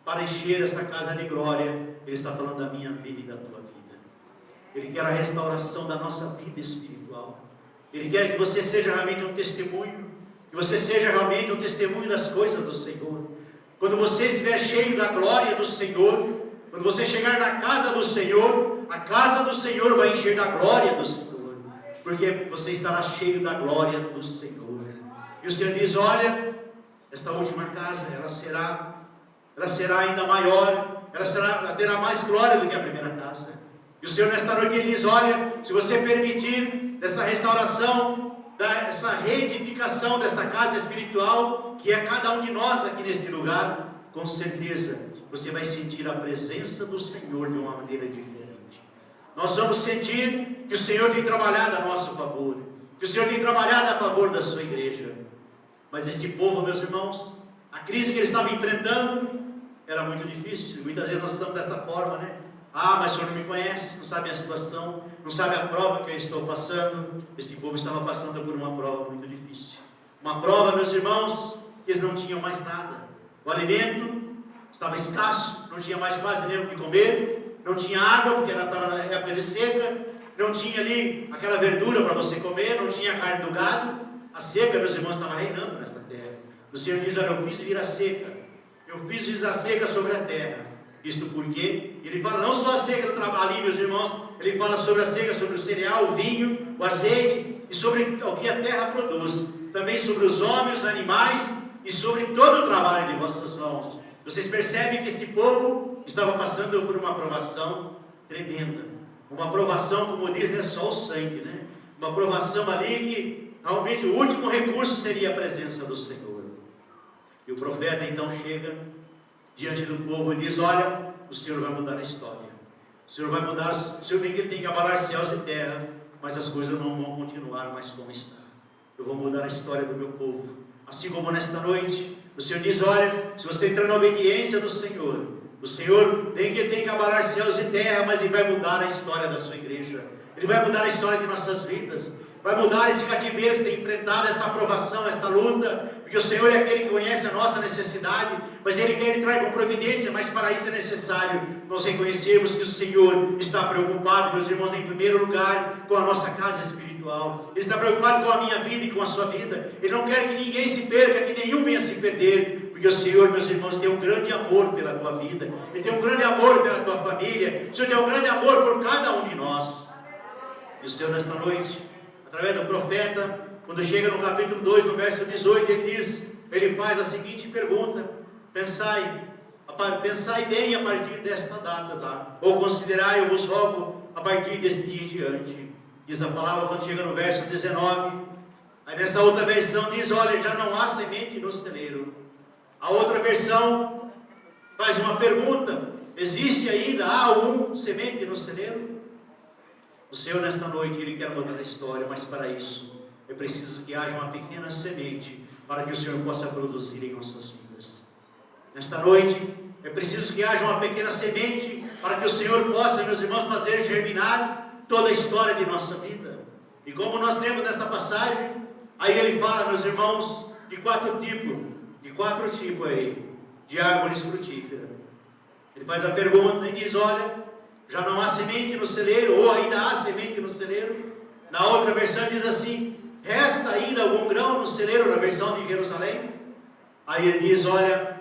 A: para encher essa casa de glória, Ele está falando da minha vida e da tua vida. Ele quer a restauração da nossa vida espiritual. Ele quer que você seja realmente um testemunho, que você seja realmente um testemunho das coisas do Senhor. Quando você estiver cheio da glória do Senhor, quando você chegar na casa do Senhor, a casa do Senhor vai encher da glória do Senhor, porque você estará cheio da glória do Senhor. E o Senhor diz: olha, esta última casa, ela será ainda maior, ela terá mais glória do que a primeira casa. E o Senhor nesta noite Ele diz: olha, se você permitir essa restauração, essa reedificação desta casa espiritual, que é cada um de nós aqui neste lugar, com certeza você vai sentir a presença do Senhor de uma maneira diferente. Nós vamos sentir que o Senhor tem trabalhado a nosso favor, que o Senhor tem trabalhado a favor da sua igreja. Mas esse povo, meus irmãos, a crise que eles estavam enfrentando era muito difícil. E muitas vezes nós estamos desta forma, né? Ah, mas o Senhor não me conhece, não sabe a situação, não sabe a prova que eu estou passando. Esse povo estava passando por uma prova muito difícil. Uma prova, meus irmãos, que eles não tinham mais nada. O alimento estava escasso, não tinha mais quase nem o que comer, não tinha água, porque ela estava na época de seca, não tinha ali aquela verdura para você comer, não tinha a carne do gado. A seca, meus irmãos, estava reinando nesta terra. O Senhor diz: olha, eu fiz vir a seca, eu fiz vir a seca sobre a terra. Isto porque ele fala não só a seca do trabalho ali, meus irmãos, ele fala sobre a seca, sobre o cereal, o vinho, o azeite, e sobre o que a terra produz, também sobre os homens, os animais, e sobre todo o trabalho de vossas mãos. Vocês percebem que este povo estava passando por uma provação tremenda, uma provação, como diz, não é só o sangue, né? Uma provação ali que realmente o último recurso seria a presença do Senhor. E o profeta então chega diante do povo e diz: olha, o Senhor vai mudar a história, o Senhor vai mudar, o Senhor tem que abalar céus e terra, mas as coisas não vão continuar mais como está. Eu vou mudar a história do meu povo, assim como nesta noite, o Senhor diz: olha, se você entrar na obediência do Senhor, o Senhor tem que abalar céus e terra, mas Ele vai mudar a história da sua igreja, Ele vai mudar a história de nossas vidas, vai mudar esse cativeiro que tem enfrentado, esta aprovação, esta luta, porque o Senhor é aquele que conhece a nossa necessidade, mas Ele quer entrar com providência, mas para isso é necessário nós reconhecermos que o Senhor está preocupado, meus irmãos, em primeiro lugar, com a nossa casa espiritual. Ele está preocupado com a minha vida e com a sua vida. Ele não quer que ninguém se perca, que nenhum venha se perder, porque o Senhor, meus irmãos, tem um grande amor pela tua vida, Ele tem um grande amor pela tua família, o Senhor tem um grande amor por cada um de nós. E o Senhor, nesta noite, através do profeta, quando chega no capítulo 2, no verso 18, ele faz a seguinte pergunta: pensai bem a partir desta data, tá? Ou considerai, eu vos rogo, a partir desse dia em diante. Diz a palavra quando chega no verso 19, aí nessa outra versão diz: olha, já não há semente no celeiro. A outra versão faz uma pergunta: existe ainda, há algum semente no celeiro? O Senhor nesta noite, Ele quer mudar a história, mas para isso é preciso que haja uma pequena semente para que o Senhor possa produzir em nossas vidas. Nesta noite é preciso que haja uma pequena semente para que o Senhor possa, meus irmãos, fazer germinar toda a história de nossa vida. E como nós lemos nesta passagem, aí Ele fala, meus irmãos, de quatro tipos aí, de árvores frutíferas. Ele faz a pergunta e diz: olha, já não há semente no celeiro, ou ainda há semente no celeiro. Na outra versão diz assim: resta ainda algum grão no celeiro, na versão de Jerusalém. Aí ele diz, olha,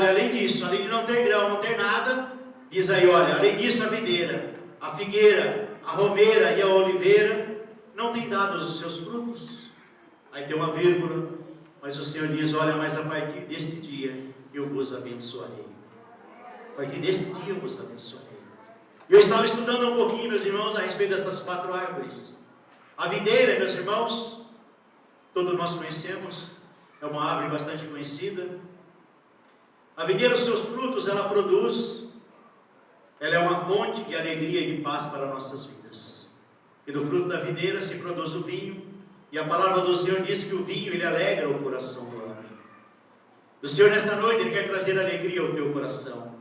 A: além disso, além de não ter grão, não ter nada, diz aí, olha, além disso a videira, a figueira, a romeira e a oliveira não têm dado os seus frutos. Aí tem uma vírgula, mas o Senhor diz: olha, mas a partir deste dia eu vos abençoarei. A partir deste dia eu vos abençoarei. Eu estava estudando um pouquinho, meus irmãos, a respeito dessas quatro árvores. A videira, meus irmãos, todos nós conhecemos, é uma árvore bastante conhecida. A videira, os seus frutos, ela produz, ela é uma fonte de alegria e de paz para nossas vidas. E do fruto da videira se produz o vinho, e a palavra do Senhor diz que o vinho, ele alegra o coração do homem. O Senhor, nesta noite, Ele quer trazer alegria ao teu coração,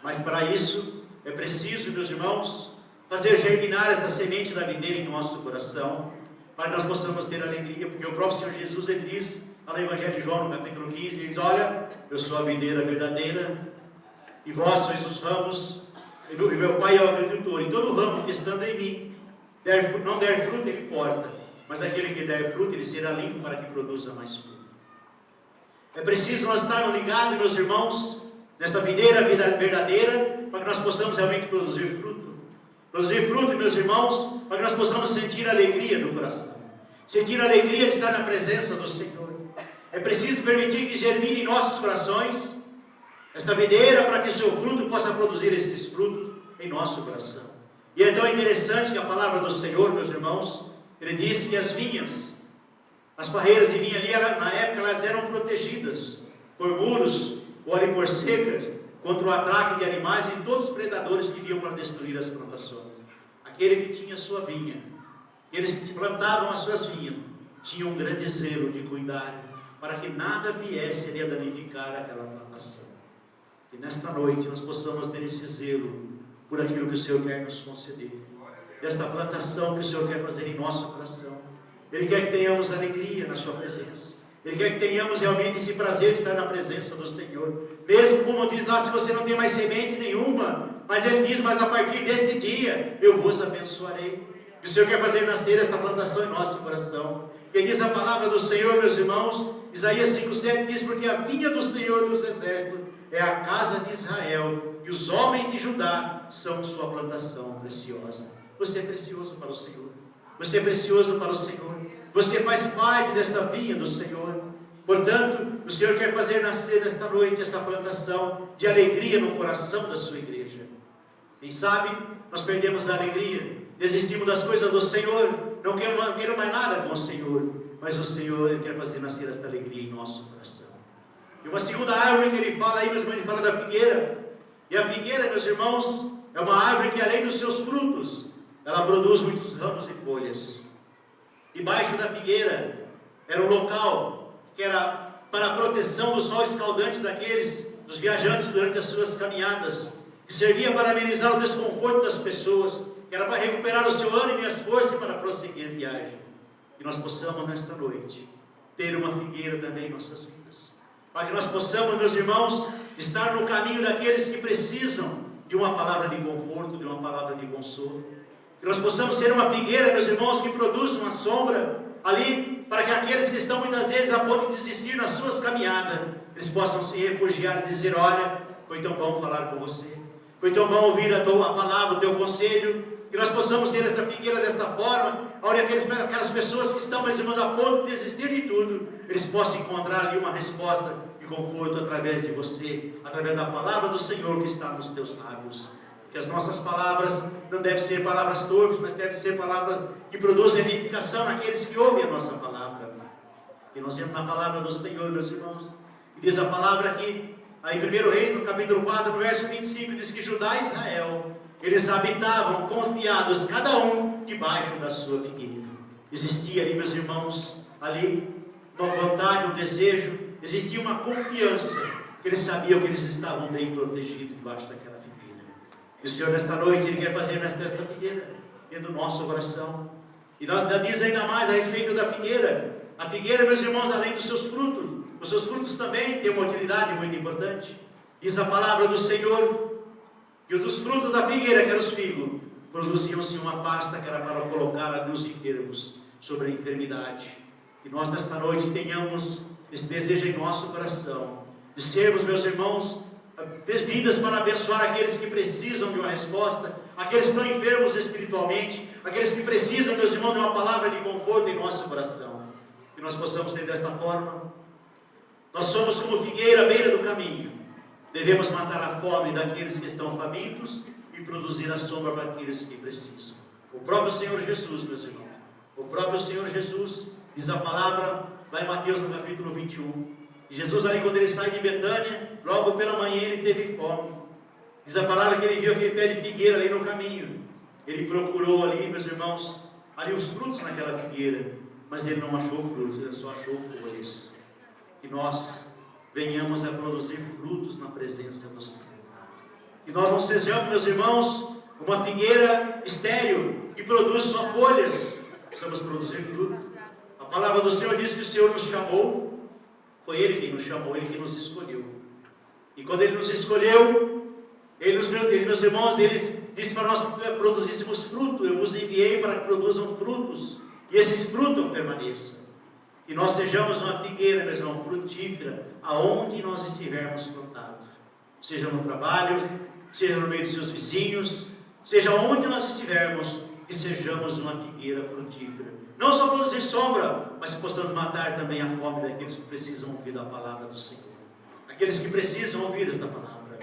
A: mas para isso é preciso, meus irmãos, fazer germinar esta semente da videira em nosso coração, para que nós possamos ter alegria, porque o próprio Senhor Jesus, Ele diz, lá no Evangelho de João, no capítulo 15, Ele diz: olha, eu sou a videira verdadeira, e vós sois os ramos, e meu Pai é o agricultor, e todo ramo que estando em mim, não der fruto, Ele corta, mas aquele que der fruto, ele será limpo para que produza mais fruto. É preciso nós estarmos ligados, meus irmãos, nesta videira verdadeira, para que nós possamos realmente produzir fruto. Produzir fruto, meus irmãos, para que nós possamos sentir a alegria do coração, sentir a alegria de estar na presença do Senhor. É preciso permitir que germine em nossos corações esta videira, para que o seu fruto possa produzir esses frutos em nosso coração. E é tão interessante que a palavra do Senhor, meus irmãos, Ele disse que as vinhas, as parreiras de vinha ali, na época, elas eram protegidas por muros ou ali por cercas contra o ataque de animais e de todos os predadores que vinham para destruir as plantações. Aquele que tinha sua vinha, aqueles que plantavam as suas vinhas, tinham um grande zelo de cuidar para que nada viesse a danificar aquela plantação. E nesta noite nós possamos ter esse zelo por aquilo que o Senhor quer nos conceder, desta plantação que o Senhor quer fazer em nosso coração. Ele quer que tenhamos alegria na sua presença. Ele quer que tenhamos realmente esse prazer de estar na presença do Senhor. Mesmo como diz lá, se você não tem mais semente nenhuma, mas Ele diz, mas a partir deste dia, eu vos abençoarei. E o Senhor quer fazer nascer essa plantação em nosso coração. Que diz a palavra do Senhor, meus irmãos, Isaías 5,7 diz, porque a vinha do Senhor dos exércitos é a casa de Israel, e os homens de Judá são sua plantação preciosa. Você é precioso para o Senhor. Você é precioso para o Senhor. Você faz parte desta vinha do Senhor. Portanto, o Senhor quer fazer nascer nesta noite essa plantação de alegria no coração da sua igreja. Quem sabe, nós perdemos a alegria, desistimos das coisas do Senhor, não quero mais nada com o Senhor, mas o Senhor Ele quer fazer nascer esta alegria em nosso coração. E uma segunda árvore que Ele fala aí, meus irmãos, Ele fala da figueira. E a figueira, meus irmãos, é uma árvore que além dos seus frutos, ela produz muitos ramos e folhas. Debaixo da figueira era um local que era para a proteção do sol escaldante dos viajantes durante as suas caminhadas, que servia para amenizar o desconforto das pessoas, que era para recuperar o seu ânimo e as forças para prosseguir a viagem. Que nós possamos nesta noite ter uma figueira também em nossas vidas, para que nós possamos, meus irmãos, estar no caminho daqueles que precisam de uma palavra de conforto, de uma palavra de consolo. Que nós possamos ser uma figueira, meus irmãos, que produz uma sombra ali, para que aqueles que estão muitas vezes a ponto de desistir nas suas caminhadas, eles possam se refugiar e dizer, olha, foi tão bom falar com você, foi tão bom ouvir a palavra, o teu conselho. Que nós possamos ser esta figueira desta forma, onde aquelas pessoas que estão, meus irmãos, a ponto de desistir de tudo, eles possam encontrar ali uma resposta de conforto através de você, através da palavra do Senhor que está nos teus lábios. Que as nossas palavras não devem ser palavras torpes, mas devem ser palavras que produzem edificação naqueles que ouvem a nossa palavra. E nós vemos na palavra do Senhor, meus irmãos, e diz a palavra aqui, aí em 1 Reis, no capítulo 4, no verso 25, diz que Judá e Israel, eles habitavam confiados, cada um debaixo da sua figueira. Existia ali, meus irmãos, ali uma vontade, um desejo, existia uma confiança, que eles sabiam que eles estavam bem protegidos debaixo daquela figueira. E o Senhor nesta noite, Ele quer fazer nesta figueira, dentro do nosso coração. E nós diz ainda mais a respeito da figueira. A figueira, meus irmãos, além dos seus frutos, os seus frutos também têm uma utilidade muito importante. Diz a palavra do Senhor, e os dos frutos da figueira, que eram os figos, produziam-se uma pasta que era para colocar nos enfermos sobre a enfermidade. E nós nesta noite tenhamos esse desejo em nosso coração, de sermos, meus irmãos, vidas para abençoar aqueles que precisam de uma resposta, aqueles que estão enfermos espiritualmente, aqueles que precisam, meus irmãos, de uma palavra de conforto em nosso coração. Que nós possamos ser desta forma. Nós somos como figueira à beira do caminho. Devemos matar a fome daqueles que estão famintos e produzir a sombra para aqueles que precisam. O próprio Senhor Jesus, meus irmãos, o próprio Senhor Jesus, diz a palavra lá em Mateus no capítulo 21. E Jesus ali, quando ele sai de Betânia, logo pela manhã ele teve fome. Diz a palavra que ele viu aquele pé de figueira ali no caminho. Ele procurou ali, meus irmãos, ali os frutos naquela figueira, mas ele não achou frutos, ele só achou folhas. E nós venhamos a produzir frutos na presença do Senhor. E nós não sejamos, meus irmãos, uma figueira estéril que produz só folhas. Precisamos produzir fruto. A palavra do Senhor diz que o Senhor nos chamou. Foi Ele quem nos chamou, Ele quem nos escolheu. E quando Ele nos escolheu, meus irmãos, Ele disse para nós que produzíssemos fruto. Eu vos enviei para que produzam frutos, e esses frutos permaneçam. Que nós sejamos uma figueira, meus irmãos, frutífera, aonde nós estivermos plantados. Seja no trabalho, seja no meio dos seus vizinhos, seja onde nós estivermos, que sejamos uma figueira frutífera. Não só produzir sombra, mas que possamos matar também a fome daqueles que precisam ouvir a palavra do Senhor. Aqueles que precisam ouvir esta palavra.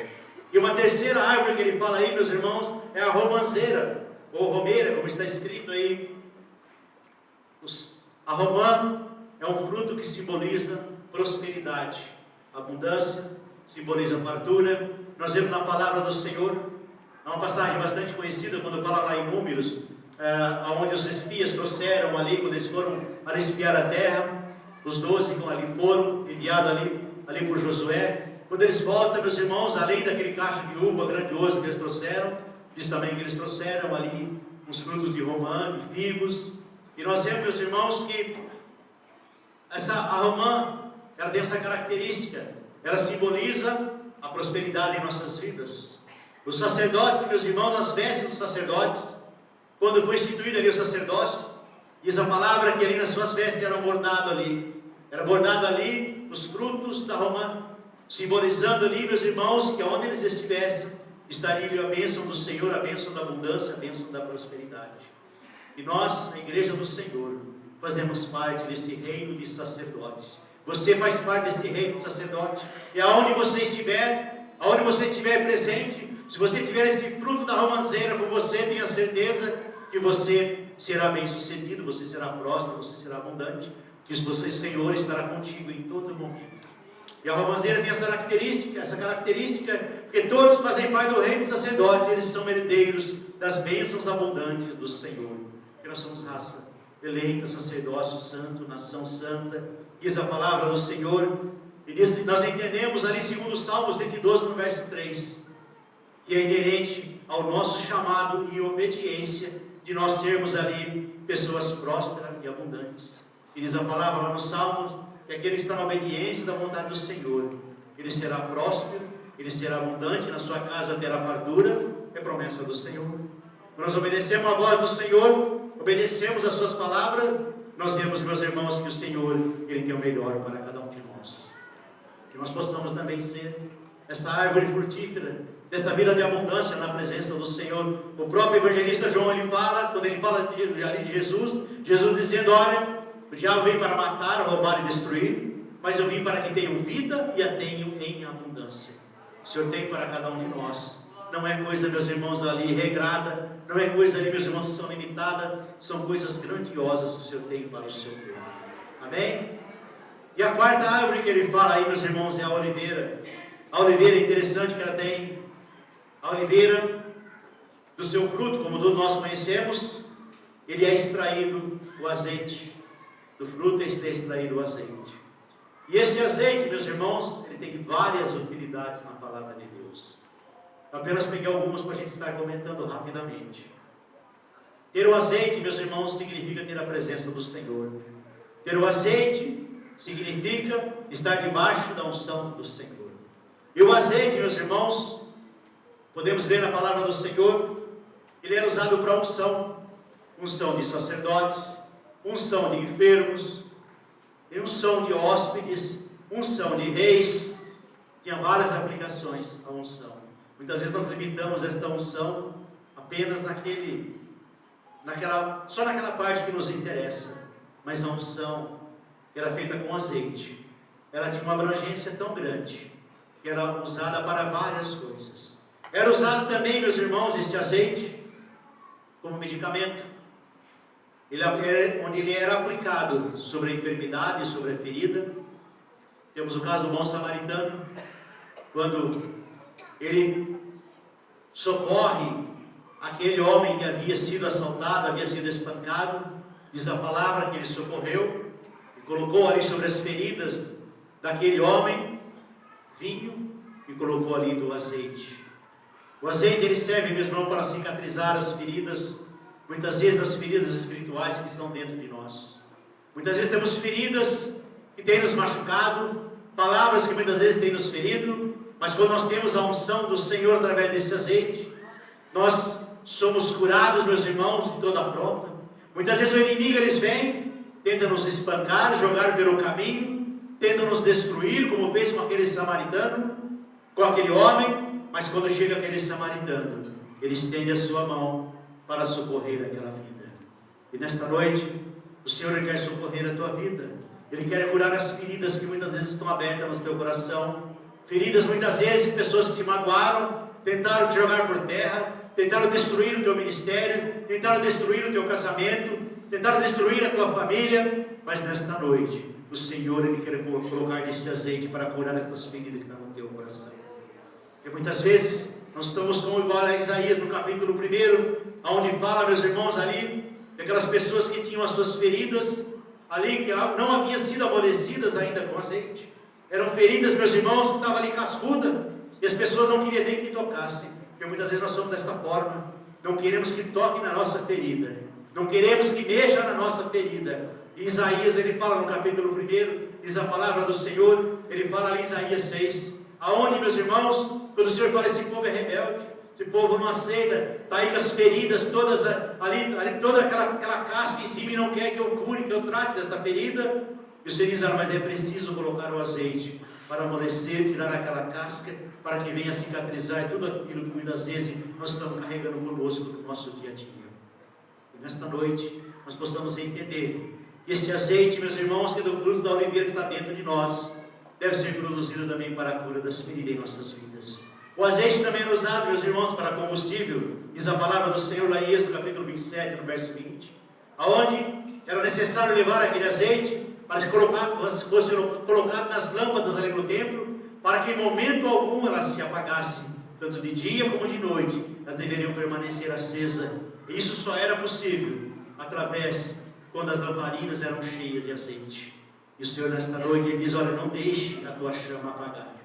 A: E uma terceira árvore que ele fala aí, meus irmãos, é a romanceira, ou romeira, como está escrito aí A romã é um fruto que simboliza prosperidade, abundância, simboliza fartura. Nós vemos na palavra do Senhor, há uma passagem bastante conhecida, quando fala lá em Números, onde os espias trouxeram ali, quando eles foram ali espiar a terra, os 12 que ali foram, enviados ali por Josué. Quando eles voltam, meus irmãos, além daquele cacho de uva grandioso que eles trouxeram, diz também que eles trouxeram ali os frutos de romã, de figos. E nós vemos, meus irmãos, que a romã, ela tem essa característica, ela simboliza a prosperidade em nossas vidas. Os sacerdotes, meus irmãos, nas vestes dos sacerdotes, quando foi instituído ali o sacerdócio, diz a palavra que ali nas suas vestes era bordado ali os frutos da romã, simbolizando ali, meus irmãos, que onde eles estivessem, estaria a bênção do Senhor, a bênção da abundância, a bênção da prosperidade. E nós, a igreja do Senhor, fazemos parte desse reino de sacerdotes. Você faz parte desse reino de sacerdote. E aonde você estiver presente, se você tiver esse fruto da romanceira com você, tenha certeza que você será bem sucedido, você será próspero, você será abundante, que o Senhor estará contigo em todo momento. E a romanceira tem essa característica, porque todos fazem parte do reino de sacerdote, eles são herdeiros das bênçãos abundantes do Senhor. Porque nós somos raça eleita, sacerdócio santo, nação santa, diz a palavra do Senhor. E diz, nós entendemos ali, segundo o Salmo 112, no verso 3, que é inerente ao nosso chamado e obediência, de nós sermos ali pessoas prósperas e abundantes. E diz a palavra lá no Salmo, que aquele que está na obediência da vontade do Senhor, ele será próspero, ele será abundante, na sua casa terá fartura, é promessa do Senhor. Nós obedecemos a voz do Senhor, obedecemos as suas palavras, nós vemos, meus irmãos, que o Senhor, ele tem o melhor para cada um de nós. Que nós possamos também ser essa árvore frutífera, desta vida de abundância na presença do Senhor. O próprio evangelista João, ele fala, quando ele fala de Jesus dizendo, olha, o diabo veio para matar, roubar e destruir, mas eu vim para que tenham vida e a tenham em abundância. O Senhor tem para cada um de nós. Não é coisa, meus irmãos, ali regrada, não é coisa ali, meus irmãos, que são limitadas, são coisas grandiosas que o Senhor tem para o seu povo. Amém? E a quarta árvore que ele fala aí, meus irmãos, é a oliveira. A oliveira é interessante que ela tem a oliveira do seu fruto, como todos nós conhecemos, ele é extraído o azeite. Do fruto é extraído o azeite. E esse azeite, meus irmãos, ele tem várias utilidades na palavra de Deus. Eu apenas peguei algumas para a gente estar comentando rapidamente. Ter o azeite, meus irmãos, significa ter a presença do Senhor. Ter o azeite significa estar debaixo da unção do Senhor. E o azeite, meus irmãos, podemos ver na palavra do Senhor, ele era usado para unção. Unção de sacerdotes, unção de enfermos, unção de hóspedes, unção de reis. Tinha várias aplicações a unção. Muitas vezes nós limitamos esta unção apenas só naquela parte que nos interessa. Mas a unção que era feita com azeite, ela tinha uma abrangência tão grande, que era usada para várias coisas. Era usado também, meus irmãos, este azeite, como medicamento. Onde ele era aplicado sobre a enfermidade, sobre a ferida. Temos o caso do bom samaritano, quando ele socorre aquele homem que havia sido assaltado, havia sido espancado. Diz a palavra que ele socorreu e colocou ali sobre as feridas daquele homem vinho e colocou ali do azeite. O azeite ele serve, meu irmão, para cicatrizar as feridas. Muitas vezes as feridas espirituais que estão dentro de nós. Muitas vezes temos feridas que têm nos machucado, palavras que muitas vezes têm nos ferido, mas quando nós temos a unção do Senhor através desse azeite, nós somos curados, meus irmãos, de toda afronta. Muitas vezes o inimigo, eles vêm, tenta nos espancar, jogar pelo caminho, tenta nos destruir, como fez com aquele samaritano, com aquele homem, mas quando chega aquele samaritano, ele estende a sua mão para socorrer aquela vida. E nesta noite, o Senhor quer socorrer a tua vida. Ele quer curar as feridas que muitas vezes estão abertas no teu coração. Feridas muitas vezes de pessoas que te magoaram, tentaram te jogar por terra, tentaram destruir o teu ministério, tentaram destruir o teu casamento, tentaram destruir a tua família, mas nesta noite, o Senhor, Ele quer colocar esse azeite para curar estas feridas que estão no teu coração. Porque muitas vezes, nós estamos como igual a Isaías no capítulo 1, onde fala, meus irmãos, ali, daquelas pessoas que tinham as suas feridas, ali, que não haviam sido amolecidas ainda com azeite. Eram feridas, meus irmãos, que estavam ali cascudas, e as pessoas não queriam nem que tocassem, porque muitas vezes nós somos desta forma, não queremos que toque na nossa ferida, não queremos que mexa na nossa ferida. E Isaías, ele fala no capítulo 1, diz a palavra do Senhor, ele fala ali em Isaías 6, aonde, meus irmãos, quando o Senhor fala, esse povo é rebelde, esse povo não aceita, está aí com as feridas todas, ali toda aquela casca em cima, e não quer que eu cure, que eu trate dessa ferida. E o Senhor diz, mas é preciso colocar o azeite, para amolecer, tirar aquela casca, para que venha cicatrizar tudo aquilo que muitas vezes nós estamos carregando conosco no nosso dia a dia. E nesta noite, nós possamos entender que este azeite, meus irmãos, que é do fruto da oliveira que está dentro de nós, deve ser produzido também para a cura das feridas em nossas vidas. O azeite também é usado, meus irmãos, para combustível, diz a palavra do Senhor lá em Êxodo, capítulo 27, no verso 20, aonde era necessário levar aquele azeite, para que fosse colocado nas lâmpadas ali no templo, para que em momento algum elas se apagassem, tanto de dia como de noite, elas deveriam permanecer acesas. E isso só era possível através, quando as lamparinas eram cheias de azeite. E o Senhor nesta noite ele diz, olha, não deixe a tua chama apagar,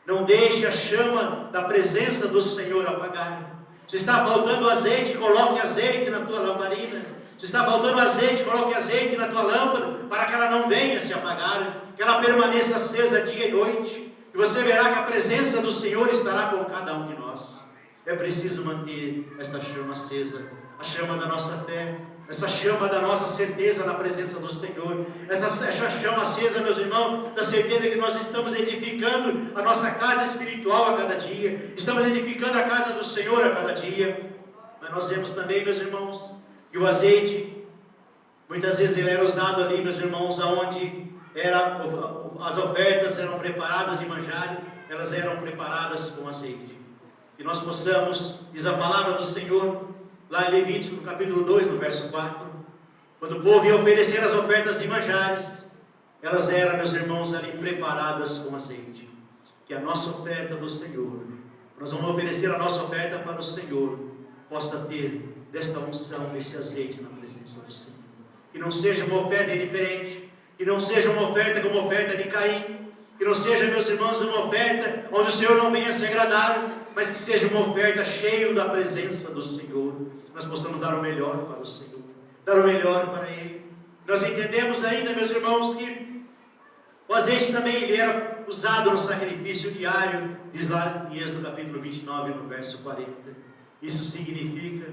A: não deixe a chama da presença do Senhor apagar. Se está faltando azeite, coloque azeite na tua lamparina. Se está faltando azeite, coloque azeite na tua lâmpada, para que ela não venha se apagar, que ela permaneça acesa dia e noite, e você verá que a presença do Senhor estará com cada um de nós. É preciso manter esta chama acesa, a chama da nossa fé, essa chama da nossa certeza na presença do Senhor, essa chama acesa, meus irmãos, da certeza que nós estamos edificando a nossa casa espiritual a cada dia, estamos edificando a casa do Senhor a cada dia. Mas nós vemos também, meus irmãos, que o azeite, muitas vezes ele era usado ali, meus irmãos, aonde as ofertas eram preparadas de manjar, elas eram preparadas com azeite. Que nós possamos, diz a palavra do Senhor, lá em Levítico, no capítulo 2, no verso 4, quando o povo ia oferecer as ofertas de manjares, elas eram, meus irmãos, ali preparadas com azeite. Que a nossa oferta do Senhor, nós vamos oferecer a nossa oferta para o Senhor, possa ter desta unção, desse azeite na presença do Senhor. Que não seja uma oferta indiferente, que não seja uma oferta como a oferta de Caim, que não seja, meus irmãos, uma oferta onde o Senhor não venha se agradar, mas que seja uma oferta cheia da presença do Senhor. Nós possamos dar o melhor para o Senhor, dar o melhor para Ele. Nós entendemos ainda, meus irmãos, que o azeite também ele era usado no sacrifício diário, diz lá em Êxodo capítulo 29, no verso 40. Isso significa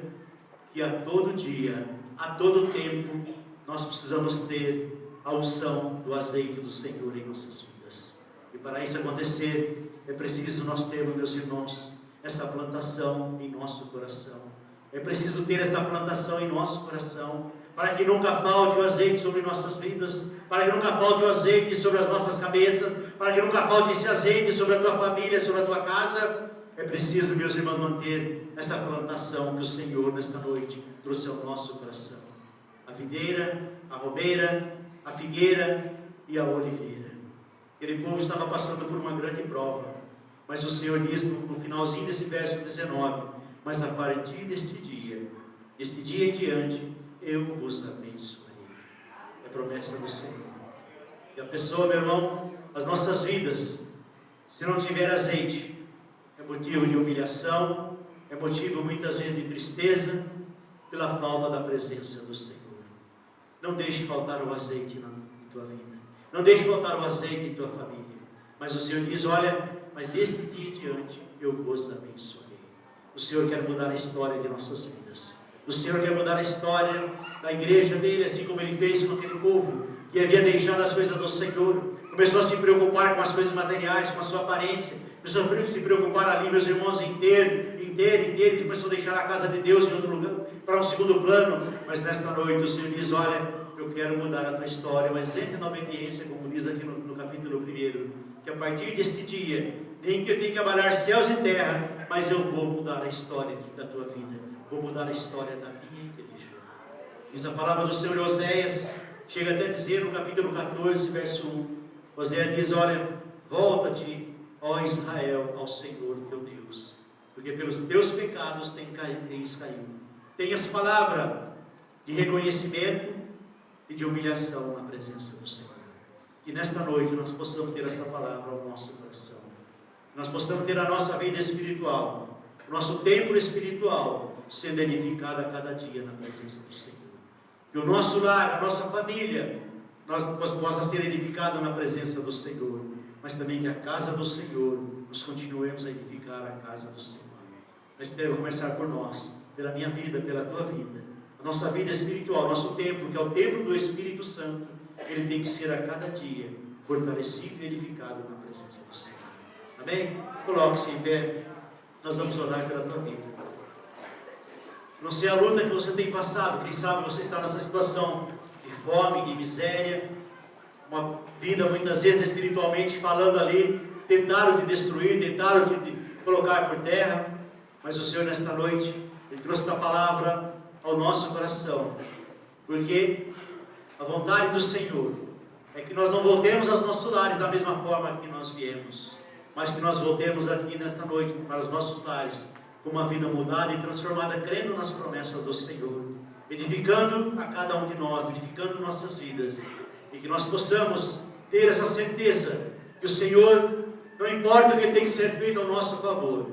A: que a todo dia, a todo tempo, nós precisamos ter a unção do azeite do Senhor em nossas vidas. E para isso acontecer, é preciso nós termos, meus irmãos, essa plantação em nosso coração. É preciso ter esta plantação em nosso coração, para que nunca falte o azeite sobre nossas vidas, para que nunca falte o azeite sobre as nossas cabeças, para que nunca falte esse azeite sobre a tua família, sobre a tua casa. É preciso, meus irmãos, manter essa plantação que o Senhor, nesta noite, trouxe ao nosso coração. A videira, a romeira, a figueira e a oliveira. Aquele povo estava passando por uma grande prova, mas o Senhor diz no finalzinho desse verso 19, mas a partir deste dia em diante, eu vos abençoarei. É a promessa do Senhor. E a pessoa, meu irmão, as nossas vidas, se não tiver azeite, é motivo de humilhação, é motivo muitas vezes de tristeza, pela falta da presença do Senhor. Não deixe faltar o azeite na tua vida, não deixe faltar o azeite em tua família, mas o Senhor diz, olha, mas deste dia em diante, eu vos abençoarei. O Senhor quer mudar a história de nossas vidas, o Senhor quer mudar a história da igreja dele, assim como ele fez com aquele povo, que havia deixado as coisas do Senhor, começou a se preocupar com as coisas materiais, com a sua aparência, começou a se preocupar ali, meus irmãos, em ter, e começou a deixar a casa de Deus em outro lugar, para um segundo plano. Mas nesta noite o Senhor diz, olha, eu quero mudar a tua história, mas entre na obediência, como diz aqui no capítulo 1, que a partir deste dia, nem que eu tenha que abalar céus e terra, mas eu vou mudar a história da tua vida, vou mudar a história da minha igreja. Diz a palavra do Senhor em Oséias, chega até a dizer no capítulo 14, verso 1, Oséias diz, olha, volta-te, ó Israel, ao Senhor teu Deus, porque pelos teus pecados tens caído. Tenhas palavra de reconhecimento e de humilhação na presença do Senhor. Que nesta noite nós possamos ter essa palavra ao nosso coração. Nós possamos ter a nossa vida espiritual, o nosso templo espiritual, sendo edificado a cada dia na presença do Senhor. Que o nosso lar, a nossa família, possa ser edificado na presença do Senhor, mas também que a casa do Senhor, nós continuemos a edificar a casa do Senhor. Mas deve começar por nós, pela minha vida, pela tua vida. A nossa vida espiritual, nosso templo, que é o templo do Espírito Santo, ele tem que ser a cada dia fortalecido e edificado na presença do Senhor. Amém? Coloque-se em pé, nós vamos orar pela tua vida. Não sei a luta que você tem passado, quem sabe você está nessa situação de fome, de miséria, uma vida muitas vezes espiritualmente falando ali, tentaram te destruir, tentaram te colocar por terra, mas o Senhor nesta noite, Ele trouxe essa palavra ao nosso coração, porque a vontade do Senhor é que nós não voltemos aos nossos lares da mesma forma que nós viemos, mas que nós voltemos aqui nesta noite para os nossos lares com uma vida mudada e transformada, crendo nas promessas do Senhor, edificando a cada um de nós, edificando nossas vidas, e que nós possamos ter essa certeza que o Senhor, não importa o que tem que ser feito ao nosso favor,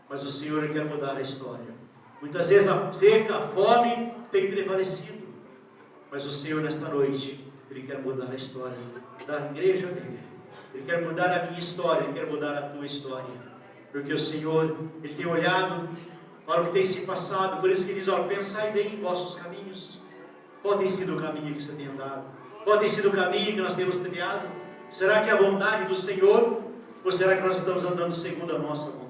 A: mas o Senhor quer mudar a história. Muitas vezes a seca, a fome tem prevalecido, mas o Senhor nesta noite, Ele quer mudar a história da igreja dele. Ele quer mudar a minha história, Ele quer mudar a tua história, porque o Senhor, Ele tem olhado para o que tem se passado, por isso que Ele diz, olha, pensai bem em vossos caminhos. Qual tem sido o caminho que você tem andado? Qual tem sido o caminho que nós temos trilhado? Será que é a vontade do Senhor, ou será que nós estamos andando segundo a nossa vontade?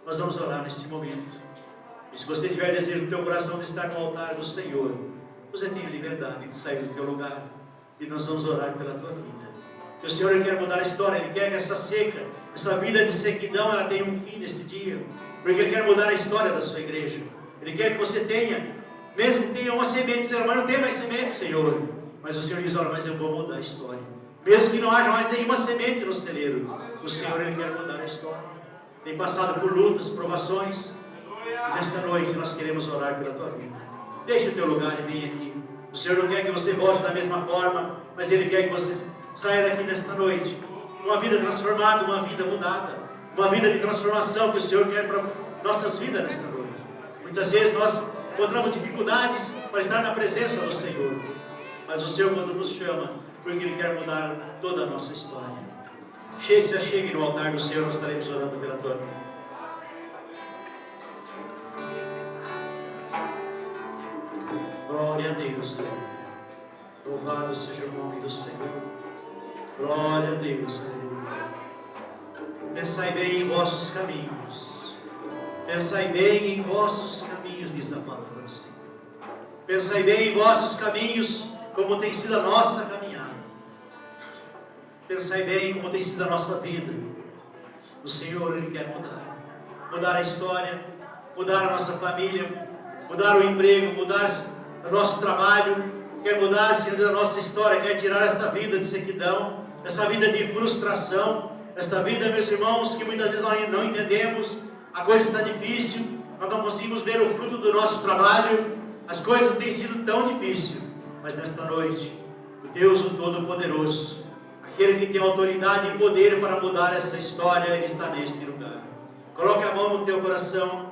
A: Nós vamos orar neste momento, e se você tiver desejo no teu coração de estar no altar do Senhor, você tem a liberdade de sair do teu lugar, e nós vamos orar pela tua vida. Que o Senhor quer mudar a história, Ele quer que essa seca, essa vida de sequidão, ela tenha um fim neste dia, porque Ele quer mudar a história da sua igreja. Ele quer que você tenha, mesmo que tenha uma semente, Senhor, mas não tem mais semente, Senhor, mas o Senhor diz, olha, mas eu vou mudar a história, mesmo que não haja mais nenhuma semente no celeiro, o Senhor, Ele quer mudar a história. Tem passado por lutas, provações, e nesta noite nós queremos orar pela tua vida. Deixa o teu lugar e vem aqui. O Senhor não quer que você volte da mesma forma, mas Ele quer que você saia daqui nesta noite, uma vida transformada, uma vida mudada, uma vida de transformação que o Senhor quer para nossas vidas nesta noite. Muitas vezes nós encontramos dificuldades para estar na presença do Senhor, mas o Senhor, quando nos chama, porque Ele quer mudar toda a nossa história. Se achegue no altar do Senhor, nós estaremos orando pela tua vida. Glória a Deus, aleluia. Louvado seja o nome do Senhor. Glória a Deus, aleluia. Pensai bem em vossos caminhos. Pensai bem em vossos caminhos, diz a palavra do Senhor. Pensai bem em vossos caminhos, como tem sido a nossa caminhada. Pensai bem como tem sido a nossa vida. O Senhor, Ele quer mudar a história, mudar a nossa família, mudar o emprego, mudar o nosso trabalho, quer mudar, Senhor, a nossa história, quer tirar esta vida de sequidão, essa vida de frustração, esta vida, meus irmãos, que muitas vezes nós não entendemos, a coisa está difícil, nós não conseguimos ver o fruto do nosso trabalho, as coisas têm sido tão difíceis, mas nesta noite, o Deus, o Todo-Poderoso, aquele que tem autoridade e poder para mudar essa história, Ele está neste lugar. Coloque a mão no teu coração,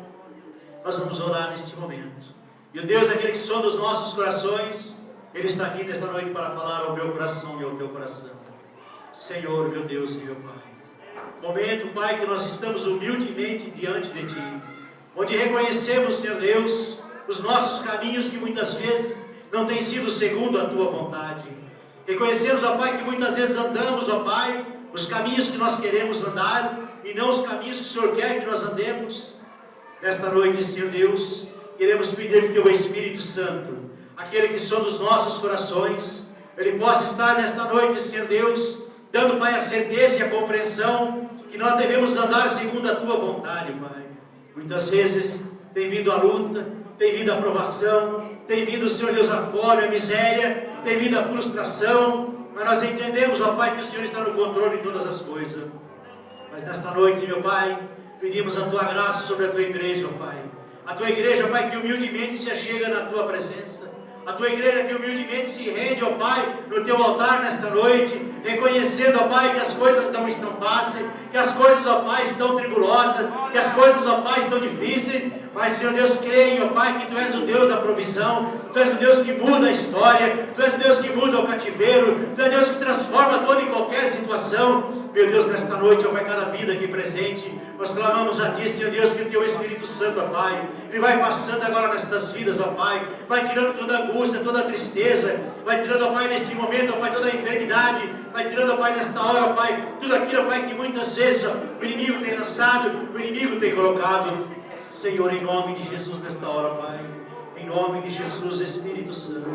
A: nós vamos orar neste momento. E o Deus, aquele que sonda os nossos corações, Ele está aqui nesta noite para falar ao meu coração e ao teu coração. Senhor, meu Deus e meu Pai, momento, Pai, que nós estamos humildemente diante de Ti, onde reconhecemos, Senhor Deus, os nossos caminhos que muitas vezes não têm sido segundo a Tua vontade. Reconhecemos, ó Pai, que muitas vezes andamos, ó Pai, os caminhos que nós queremos andar e não os caminhos que o Senhor quer que nós andemos. Nesta noite, Senhor Deus, queremos pedir que o Teu Espírito Santo, aquele que sonda os nossos corações, Ele possa estar nesta noite, Senhor Deus, dando, Pai, a certeza e a compreensão que nós devemos andar segundo a Tua vontade, Pai. Muitas vezes tem vindo a luta, tem vindo a provação, tem vindo, Senhor Deus, a fome, a miséria, tem vindo a frustração, mas nós entendemos, ó Pai, que o Senhor está no controle de todas as coisas. Mas nesta noite, meu Pai, pedimos a Tua graça sobre a Tua igreja, ó Pai. A Tua igreja, Pai, que humildemente se achega na Tua presença. A Tua igreja que humildemente se rende, ó Pai, no Teu altar nesta noite, reconhecendo, ó Pai, que as coisas não estão fáceis, que as coisas, ó Pai, estão tribulosas, que as coisas, ó Pai, estão difíceis, mas, Senhor Deus, creio, ó Pai, que Tu és o Deus da provisão, Tu és o Deus que muda a história, Tu és o Deus que muda o cativeiro, Tu és o Deus que transforma toda e qualquer situação. Meu Deus, nesta noite, ó Pai, cada vida aqui presente, nós clamamos a Ti, Senhor Deus, que o Teu Espírito Santo, ó Pai, Ele vai passando agora nestas vidas, ó Pai, vai tirando toda a angústia, toda a tristeza, vai tirando, ó Pai, neste momento, ó Pai, toda a enfermidade, vai tirando, ó Pai, nesta hora, ó Pai, tudo aquilo, ó Pai, que muitas vezes, ó, o inimigo tem lançado, o inimigo tem colocado. Senhor, em nome de Jesus, nesta hora, Pai, em nome de Jesus, Espírito Santo,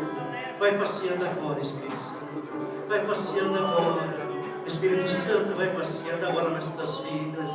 A: vai passeando agora, Espírito Santo, vai passeando agora, Espírito Santo, vai passeando agora nestas vidas.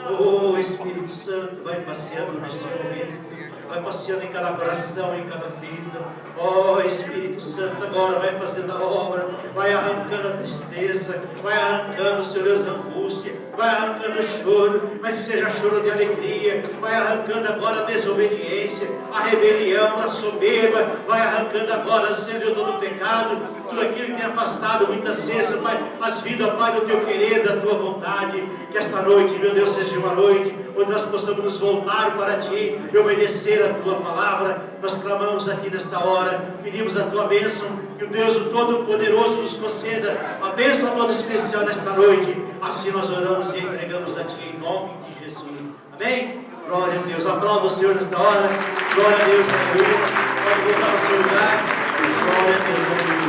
A: Oh, Espírito Santo, vai passeando neste momento, vai passeando em cada coração, em cada vida. Oh, Espírito Santo, agora vai fazendo a obra, vai arrancando a tristeza, vai arrancando, Senhor Deus, a angústia, vai arrancando o choro, mas que seja choro de alegria, vai arrancando agora a desobediência, a rebelião, a soberba, vai arrancando agora, Senhor Deus, todo o pecado, tudo aquilo que tem afastado muitas vezes, Pai, as vidas, Pai, do Teu querer, da Tua vontade. Que esta noite, meu Deus, seja uma noite onde nós possamos nos voltar para Ti e obedecer a Tua palavra. Nós clamamos a Ti nesta hora, pedimos a Tua bênção, que o Deus o Todo-Poderoso nos conceda a bênção toda especial nesta noite. Assim nós oramos e entregamos a Ti em nome de Jesus. Amém? Glória a Deus. Aplauda o Senhor nesta hora. Glória a Deus, aleluia. Pode voltar ao seu lugar. Glória a Deus, aleluia.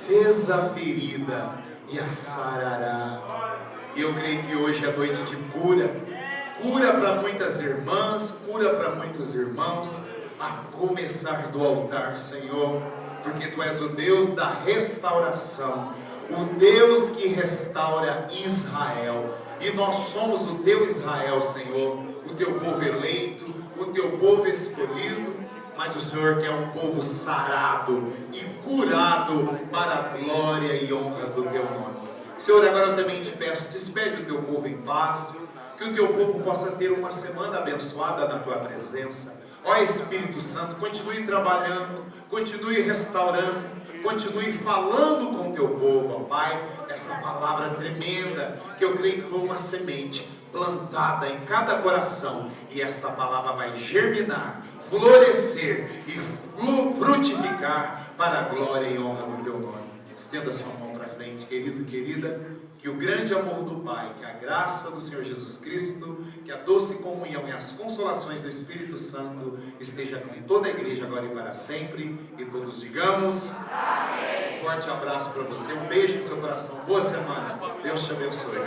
B: Fez a ferida e a sarará. Eu creio que hoje é noite de cura, Cura para muitas irmãs, cura para muitos irmãos, a começar do altar, Senhor, porque Tu és o Deus da restauração, o Deus que restaura Israel, e nós somos o Teu Israel, Senhor, o Teu povo eleito, o Teu povo escolhido, mas o Senhor quer um povo sarado e curado para a glória e honra do Teu nome. Senhor, agora eu também te peço, despede o Teu povo em paz, que o Teu povo possa ter uma semana abençoada na Tua presença. Ó Espírito Santo, continue trabalhando, continue restaurando, continue falando com o Teu povo, ó Pai, essa palavra tremenda, que eu creio que foi uma semente plantada em cada coração, e esta palavra vai germinar, florescer e frutificar para a glória e honra do Teu nome. Estenda sua mão para frente, querido, querida, que o grande amor do Pai, que a graça do Senhor Jesus Cristo, que a doce comunhão e as consolações do Espírito Santo esteja com toda a igreja agora e para sempre, e todos digamos amém. Um forte abraço para você, um beijo no seu coração, boa semana, Deus te abençoe.